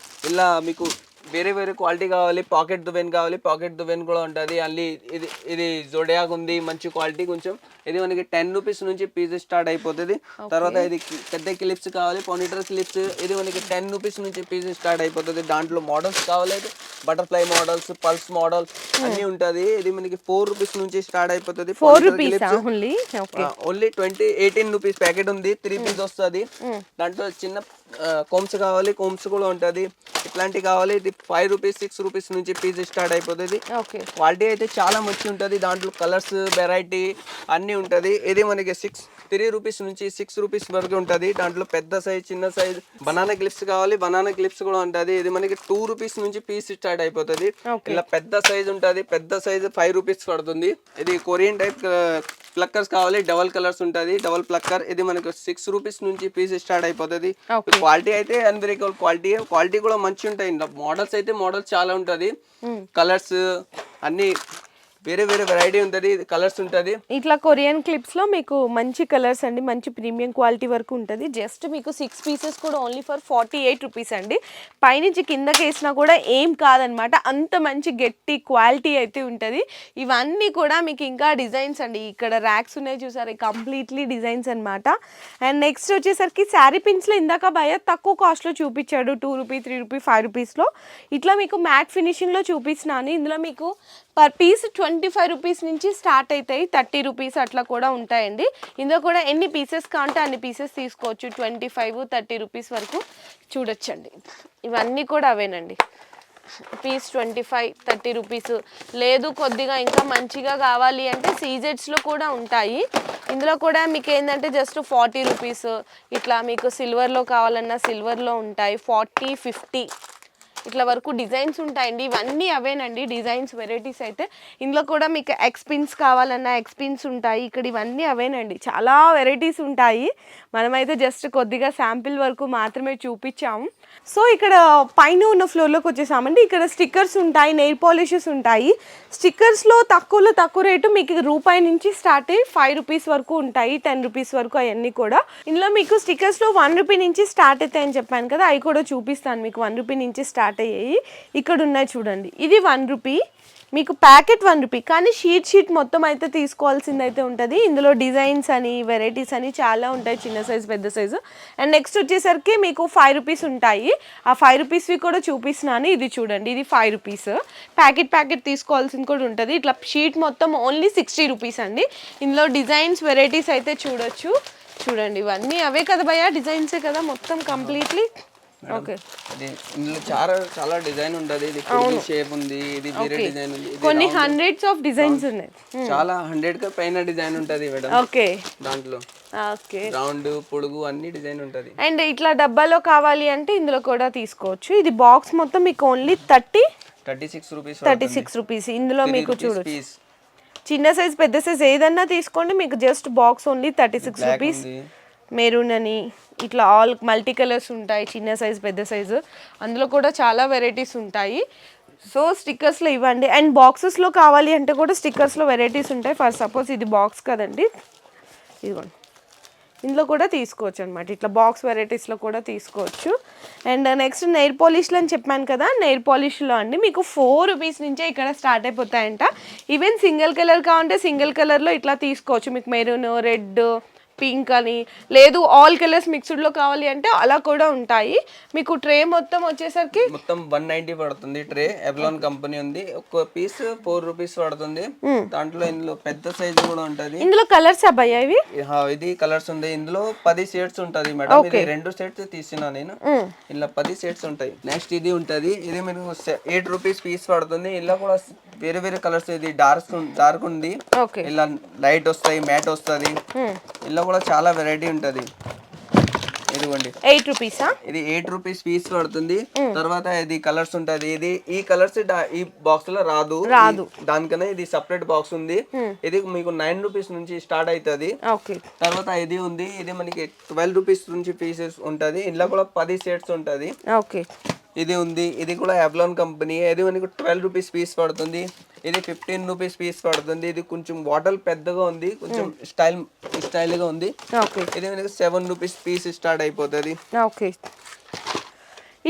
S1: ఇలా మీకు వేరే వేరే క్వాలిటీ కావాలి. పాకెట్ దుబెన్ కావాలి, పాకెట్ దుబెన్ కూడా ఉంటుంది. అల్లి ఇది ఇది జోడియాక్ ఉంది, మంచి క్వాలిటీ కొంచెం. ఇది మనకి 10 రూపీస్ నుంచి పీస్ స్టార్ట్ అయిపోతుంది. తర్వాత ఇది పెద్ద క్లిప్స్ కావాలి, పానిటర్ క్లిప్స్. ఇది మనకి 10 రూపీస్ నుంచి పీస్ స్టార్ట్ అయిపోతుంది. దాంట్లో మోడల్స్ కావాలి, బటర్ఫ్లై మోడల్స్, పల్స్ మోడల్స్ అన్ని ఉంటుంది. ఇది మనకి 4 రూపీస్ నుంచి స్టార్ట్ అయిపోతుంది.
S2: 4 రూపీస్
S1: ఓన్లీ 18 రూపీస్ ప్యాకెట్ ఉంది. 3 పీస్ వస్తుంది. దాంట్లో చిన్న కోమ్స్ కావాలి, కోమ్స్ కూడా ఉంటుంది. ఇట్లాంటివి కావాలి. ఇది 5 రూపీస్, 6 రూపీస్ నుంచి పీస్ స్టార్ట్ అయిపోతుంది. క్వాలిటీ అయితే చాలా మంచి ఉంటుంది. దాంట్లో కలర్స్ వెరైటీ అన్ని ఉంటుంది. ఇది మనకి 3 రూపీస్ నుంచి 6 రూపీస్ వరకు ఉంటుంది. దాంట్లో పెద్ద సైజ్, చిన్న సైజ్ బనానా క్లిప్స్ కావాలి, బనానా క్లిప్స్ కూడా ఉంటుంది. ఇది మనకి 2 రూపీస్ నుంచి పీస్ స్టార్ట్ అయిపోతుంది. ఇలా పెద్ద సైజ్ ఉంటుంది. పెద్ద సైజ్ 5 రూపీస్ పడుతుంది. ఇది కొరియన్ టైప్ ప్లక్కర్స్ కావాలి, డబల్ కలర్స్ ఉంటుంది, డబల్ ప్లక్కర్. ఇది మనకి 6 రూపీస్ నుంచి పీస్ స్టార్ట్ అయిపోతుంది. క్వాలిటీ అయితే అన్బ్రేకబుల్ క్వాలిటీ. క్వాలిటీ కూడా మంచి ఉంటాయి. మోడల్స్ అయితే మోడల్స్ చాలా ఉంటుంది. కలర్స్ అన్ని వేరే వేరే వెరైటీ ఉంటుంది, కలర్స్ ఉంటుంది.
S2: ఇట్లా కొరియన్ క్లిప్స్ లో మీకు మంచి కలర్స్ అండి, మంచి ప్రీమియం క్వాలిటీ వరకు ఉంటుంది. జస్ట్ మీకు 6 పీసెస్ కూడా ఓన్లీ ఫర్ 48 రూపీస్ అండి. పైనుంచి కిందకి వేసినా కూడా ఏం కాదనమాట, అంత మంచి గట్టి క్వాలిటీ అయితే ఉంటుంది. ఇవన్నీ కూడా మీకు ఇంకా డిజైన్స్ అండి. ఇక్కడ ర్యాక్స్ ఉన్నాయి చూసారు, కంప్లీట్లీ డిజైన్స్ అనమాట. అండ్ నెక్స్ట్ వచ్చేసరికి శారీ పిన్స్లో ఇందాక భయ తక్కువ కాస్ట్లో చూపించాడు, 2 రూపీ, 3 రూపీ, 5 రూపీస్లో. ఇట్లా మీకు మ్యాట్ ఫినిషింగ్లో చూపిస్తున్నాను. ఇందులో మీకు పర్ పీస్ 25 రూపీస్ నుంచి స్టార్ట్ అవుతాయి, 30 రూపీస్ అట్లా కూడా ఉంటాయండి. ఇందులో కూడా ఎన్ని పీసెస్ కావాలంటే అన్ని పీసెస్ తీసుకోవచ్చు. 25, 30 రూపీస్ వరకు చూడొచ్చండి. ఇవన్నీ కూడా అవేనండి. Piece 25, 30 rupees. లేదు కొద్దిగా ఇంకా మంచిగా కావాలి అంటే సీజెడ్స్లో కూడా ఉంటాయి. ఇందులో కూడా మీకు ఏంటంటే జస్ట్ 40 రూపీస్. ఇట్లా మీకు సిల్వర్లో కావాలన్నా సిల్వర్లో ఉంటాయి. 40, 50 ఇట్లా వరకు డిజైన్స్ ఉంటాయండి. ఇవన్నీ అవేనండి డిజైన్స్, వెరైటీస్ అయితే. ఇందులో కూడా మీకు ఎక్స్పిన్స్ కావాలన్నా ఎక్స్పిన్స్ ఉంటాయి. ఇక్కడ ఇవన్నీ అవేనండి, చాలా వెరైటీస్ ఉంటాయి. మనమైతే జస్ట్ కొద్దిగా శాంపిల్ వరకు మాత్రమే చూపించాము. సో ఇక్కడ పైన ఉన్న ఫ్లోర్లోకి వచ్చేసామండి. ఇక్కడ స్టిక్కర్స్ ఉంటాయి, నెయిల్ పాలిషెస్ ఉంటాయి. స్టిక్కర్స్లో తక్కువ రేటు మీకు రూపాయి నుంచి స్టార్ట్ అయ్యి 5 రూపీస్ వరకు ఉంటాయి, 10 రూపీస్ వరకు అవన్నీ కూడా. ఇందులో మీకు స్టిక్కర్స్లో 1 రూపీ నుంచి స్టార్ట్ అవుతాయని చెప్పాను కదా, అవి కూడా చూపిస్తాను మీకు. 1 రూపీ నుంచి స్టార్ట్ అయ్యాయి. ఇక్కడ ఉన్నాయి చూడండి, ఇది 1 రూపీ. మీకు ప్యాకెట్ 1 రూపీ, కానీ షీట్ మొత్తం అయితే తీసుకోవాల్సింది అయితే ఉంటుంది. ఇందులో డిజైన్స్ అని, వెరైటీస్ అని చాలా ఉంటాయి, చిన్న సైజు, పెద్ద సైజు. అండ్ నెక్స్ట్ వచ్చేసరికి మీకు 5 రూపీస్ ఉంటాయి. ఆ 5 రూపీస్వి కూడా చూపిస్తున్నాను. ఇది చూడండి, ఇది 5 రూపీస్. ప్యాకెట్ తీసుకోవాల్సింది కూడా ఉంటుంది. ఇట్లా షీట్ మొత్తం ఓన్లీ 60 రూపీస్ అండి. ఇందులో డిజైన్స్, వెరైటీస్ అయితే చూడొచ్చు. చూడండి ఇవన్నీ అవే కదా భయ్యా, డిజైన్సే కదా మొత్తం కంప్లీట్లీ. ఓకే,
S1: ఇందులో చాలా డిజైన్ ఉంటుంది. ఇది షేప్ ఉంది, ఇది వేరే డిజైన్ ఉంది.
S2: కొన్ని హండ్రెడ్స్ ఆఫ్ డిజైన్స్ ఉన్నాయి,
S1: చాలా 100 పైన డిజైన్ ఉంటుంది మేడం.
S2: ఓకే,
S1: దాంట్లో
S2: ఓకే,
S1: రౌండ్, పొడుగు అన్ని డిజైన్ ఉంటుంది.
S2: అండ్ ఇట్లా డబ్బాలో కావాలి అంటే ఇందులో కూడా తీసుకోవచ్చు. ఇది బాక్స్ మొత్తం మీకు ఓన్లీ
S1: 36 రూపీస్.
S2: 36 రూపీస్. ఇందులో మీకు చూడొచ్చు, చిన్న సైజ్, పెద్ద సైజ్ ఏదన్నా తీసుకోండి. మీకు just box only 36 rupees. Maroon అని ఇట్లా ఆల్ మల్టీ కలర్స్ ఉంటాయి, చిన్న సైజ్, పెద్ద సైజు. అందులో కూడా చాలా వెరైటీస్ ఉంటాయి. సో స్టిక్కర్స్లో ఇవ్వండి. అండ్ బాక్సెస్లో కావాలి అంటే కూడా స్టిక్కర్స్లో వెరైటీస్ ఉంటాయి. ఫర్ సపోజ్ ఇది బాక్స్ కదండి, ఇదిగోండి, ఇందులో కూడా తీసుకోవచ్చు అనమాట. ఇట్లా బాక్స్ వెరైటీస్లో కూడా తీసుకోవచ్చు. అండ్ నెక్స్ట్ నెయిల్ పాలిష్లు అని చెప్పాను కదా, నెయిల్ పాలిష్లో అండి మీకు 4 రూపీస్ నుంచే ఇక్కడ స్టార్ట్ అయిపోతాయంట. ఈవెన్ సింగిల్ కలర్ కావాలంటే సింగిల్ కలర్లో ఇట్లా తీసుకోవచ్చు. మీకు మెరూన్, రెడ్, పింక్ అని, లేదు ఆల్ కలర్స్ మిక్స్డ్లో కావాలి అంటే అలా కూడా ఉంటాయి. మీకు ట్రే మొత్తం వచ్చేసరికి
S1: మొత్తం 190 పడుతుంది ట్రే. ఎవ్లాన్ కంపెనీ ఉంది. ఒక్క పీస్ 4 రూపీస్ పడుతుంది. దాంట్లో ఇందులో పెద్ద సైజు కూడా ఉంటది.
S2: ఇందులో కలర్స్ అబ్బాయి ఇవి?
S1: ఇది కలర్స్ ఉంది. ఇందులో 10 షేడ్స్ ఉంటది మేడం. ఇది 2 సెట్స్ తీసినా నేను. ఇలా 10 షేడ్స్ ఉంటాయి. నెక్స్ట్ ఇది ఉంటది. ఇది మీకు 8 రూపీస్ పీస్ పడుతుంది. ఇలా కూడా వేరే వేరే కలర్స్. ఇది డార్క్ ఉంది, ఇలా లైట్ వస్తాయి, మ్యాట్ వస్తుంది. ఇలా కూడా చాలా వెరైటీ ఉంటది. ఇదిగోండి
S2: 8 రూపీసా?
S1: ఇది 8 రూపీస్ పీస్ పడుతుంది. తర్వాత ఇది కలర్స్ ఉంటది. ఇది ఈ కలర్స్ ఈ బాక్స్ లో రాదు. దానికన్నా ఇది సపరేట్ బాక్స్ ఉంది. ఇది మీకు 9 రూపీస్ నుంచి స్టార్ట్ అవుతుంది. తర్వాత ఇది ఉంది. ఇది మనకి 12 రూపీస్ నుంచి పీసెస్ ఉంటది. ఇందులో కూడా 10 షేడ్స్ ఉంటది. ఇది ఉంది. ఇది కూడా ఎవ్లాన్ కంపెనీ. ఇది మనకు 12 రూపీస్ పీస్ పడుతుంది. ఇది 15 రూపీస్ పీస్ పడుతుంది. ఇది కొంచెం బాటిల్ పెద్దగా ఉంది, కొంచెం స్టైల్ గా ఉంది. ఇది మనకు 7 రూపీస్ పీస్ స్టార్ట్ అయిపోతుంది.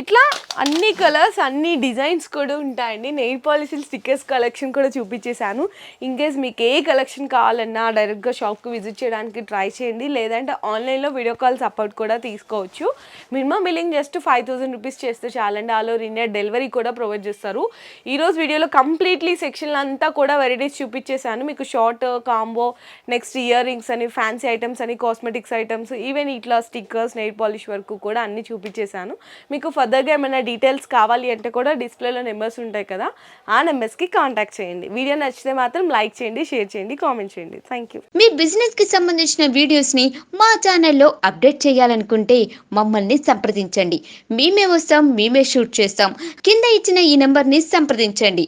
S2: ఇట్లా అన్ని కలర్స్ అన్ని డిజైన్స్ కూడా ఉంటాయండి. నెయిల్ పాలిష్ స్టిక్కర్స్ కలెక్షన్ కూడా చూపించేశాను. ఇన్కేస్ మీకు ఏ కలెక్షన్ కావాలన్నా డైరెక్ట్గా షాప్కి విజిట్ చేయడానికి ట్రై చేయండి, లేదంటే ఆన్లైన్లో వీడియో కాల్ సపోర్ట్ కూడా తీసుకోవచ్చు. మినిమం బిల్లింగ్ జస్ట్ 5000 రూపీస్ చేస్తే చాలండి. ఆల్ ఓవర్ ఇండియా డెలివరీ కూడా ప్రొవైడ్ చేస్తారు. ఈరోజు వీడియోలో కంప్లీట్లీ సెక్షన్లు అంతా కూడా వెరైటీస్ చూపించేశాను. మీకు short combo, next ear rings అని, ఫ్యాన్సీ ఐటమ్స్ అని, కాస్మెటిక్స్ ఐటమ్స్, ఈవెన్ ఇట్లా స్టిక్కర్స్, నెయిల్ పాలిష్ వరకు కూడా అన్ని చూపించేశాను. మీకు ఫర్దర్గా ఏమైనా డీటెయిల్స్ కావాలి అంటే కూడా డిస్ప్లేలో నెంబర్స్ ఉంటాయి కదా, ఆ నెంబర్స్కి కాంటాక్ట్ చేయండి. వీడియో నచ్చితే మాత్రం లైక్ చేయండి, షేర్ చేయండి, కామెంట్ చేయండి. Thank you.
S4: మీ బిజినెస్కి సంబంధించిన వీడియోస్ని మా ఛానల్లో అప్డేట్ చేయాలనుకుంటే మమ్మల్ని సంప్రదించండి. మేమే వస్తాం, మేమే షూట్ చేస్తాం. కింద ఇచ్చిన ఈ నెంబర్ని సంప్రదించండి.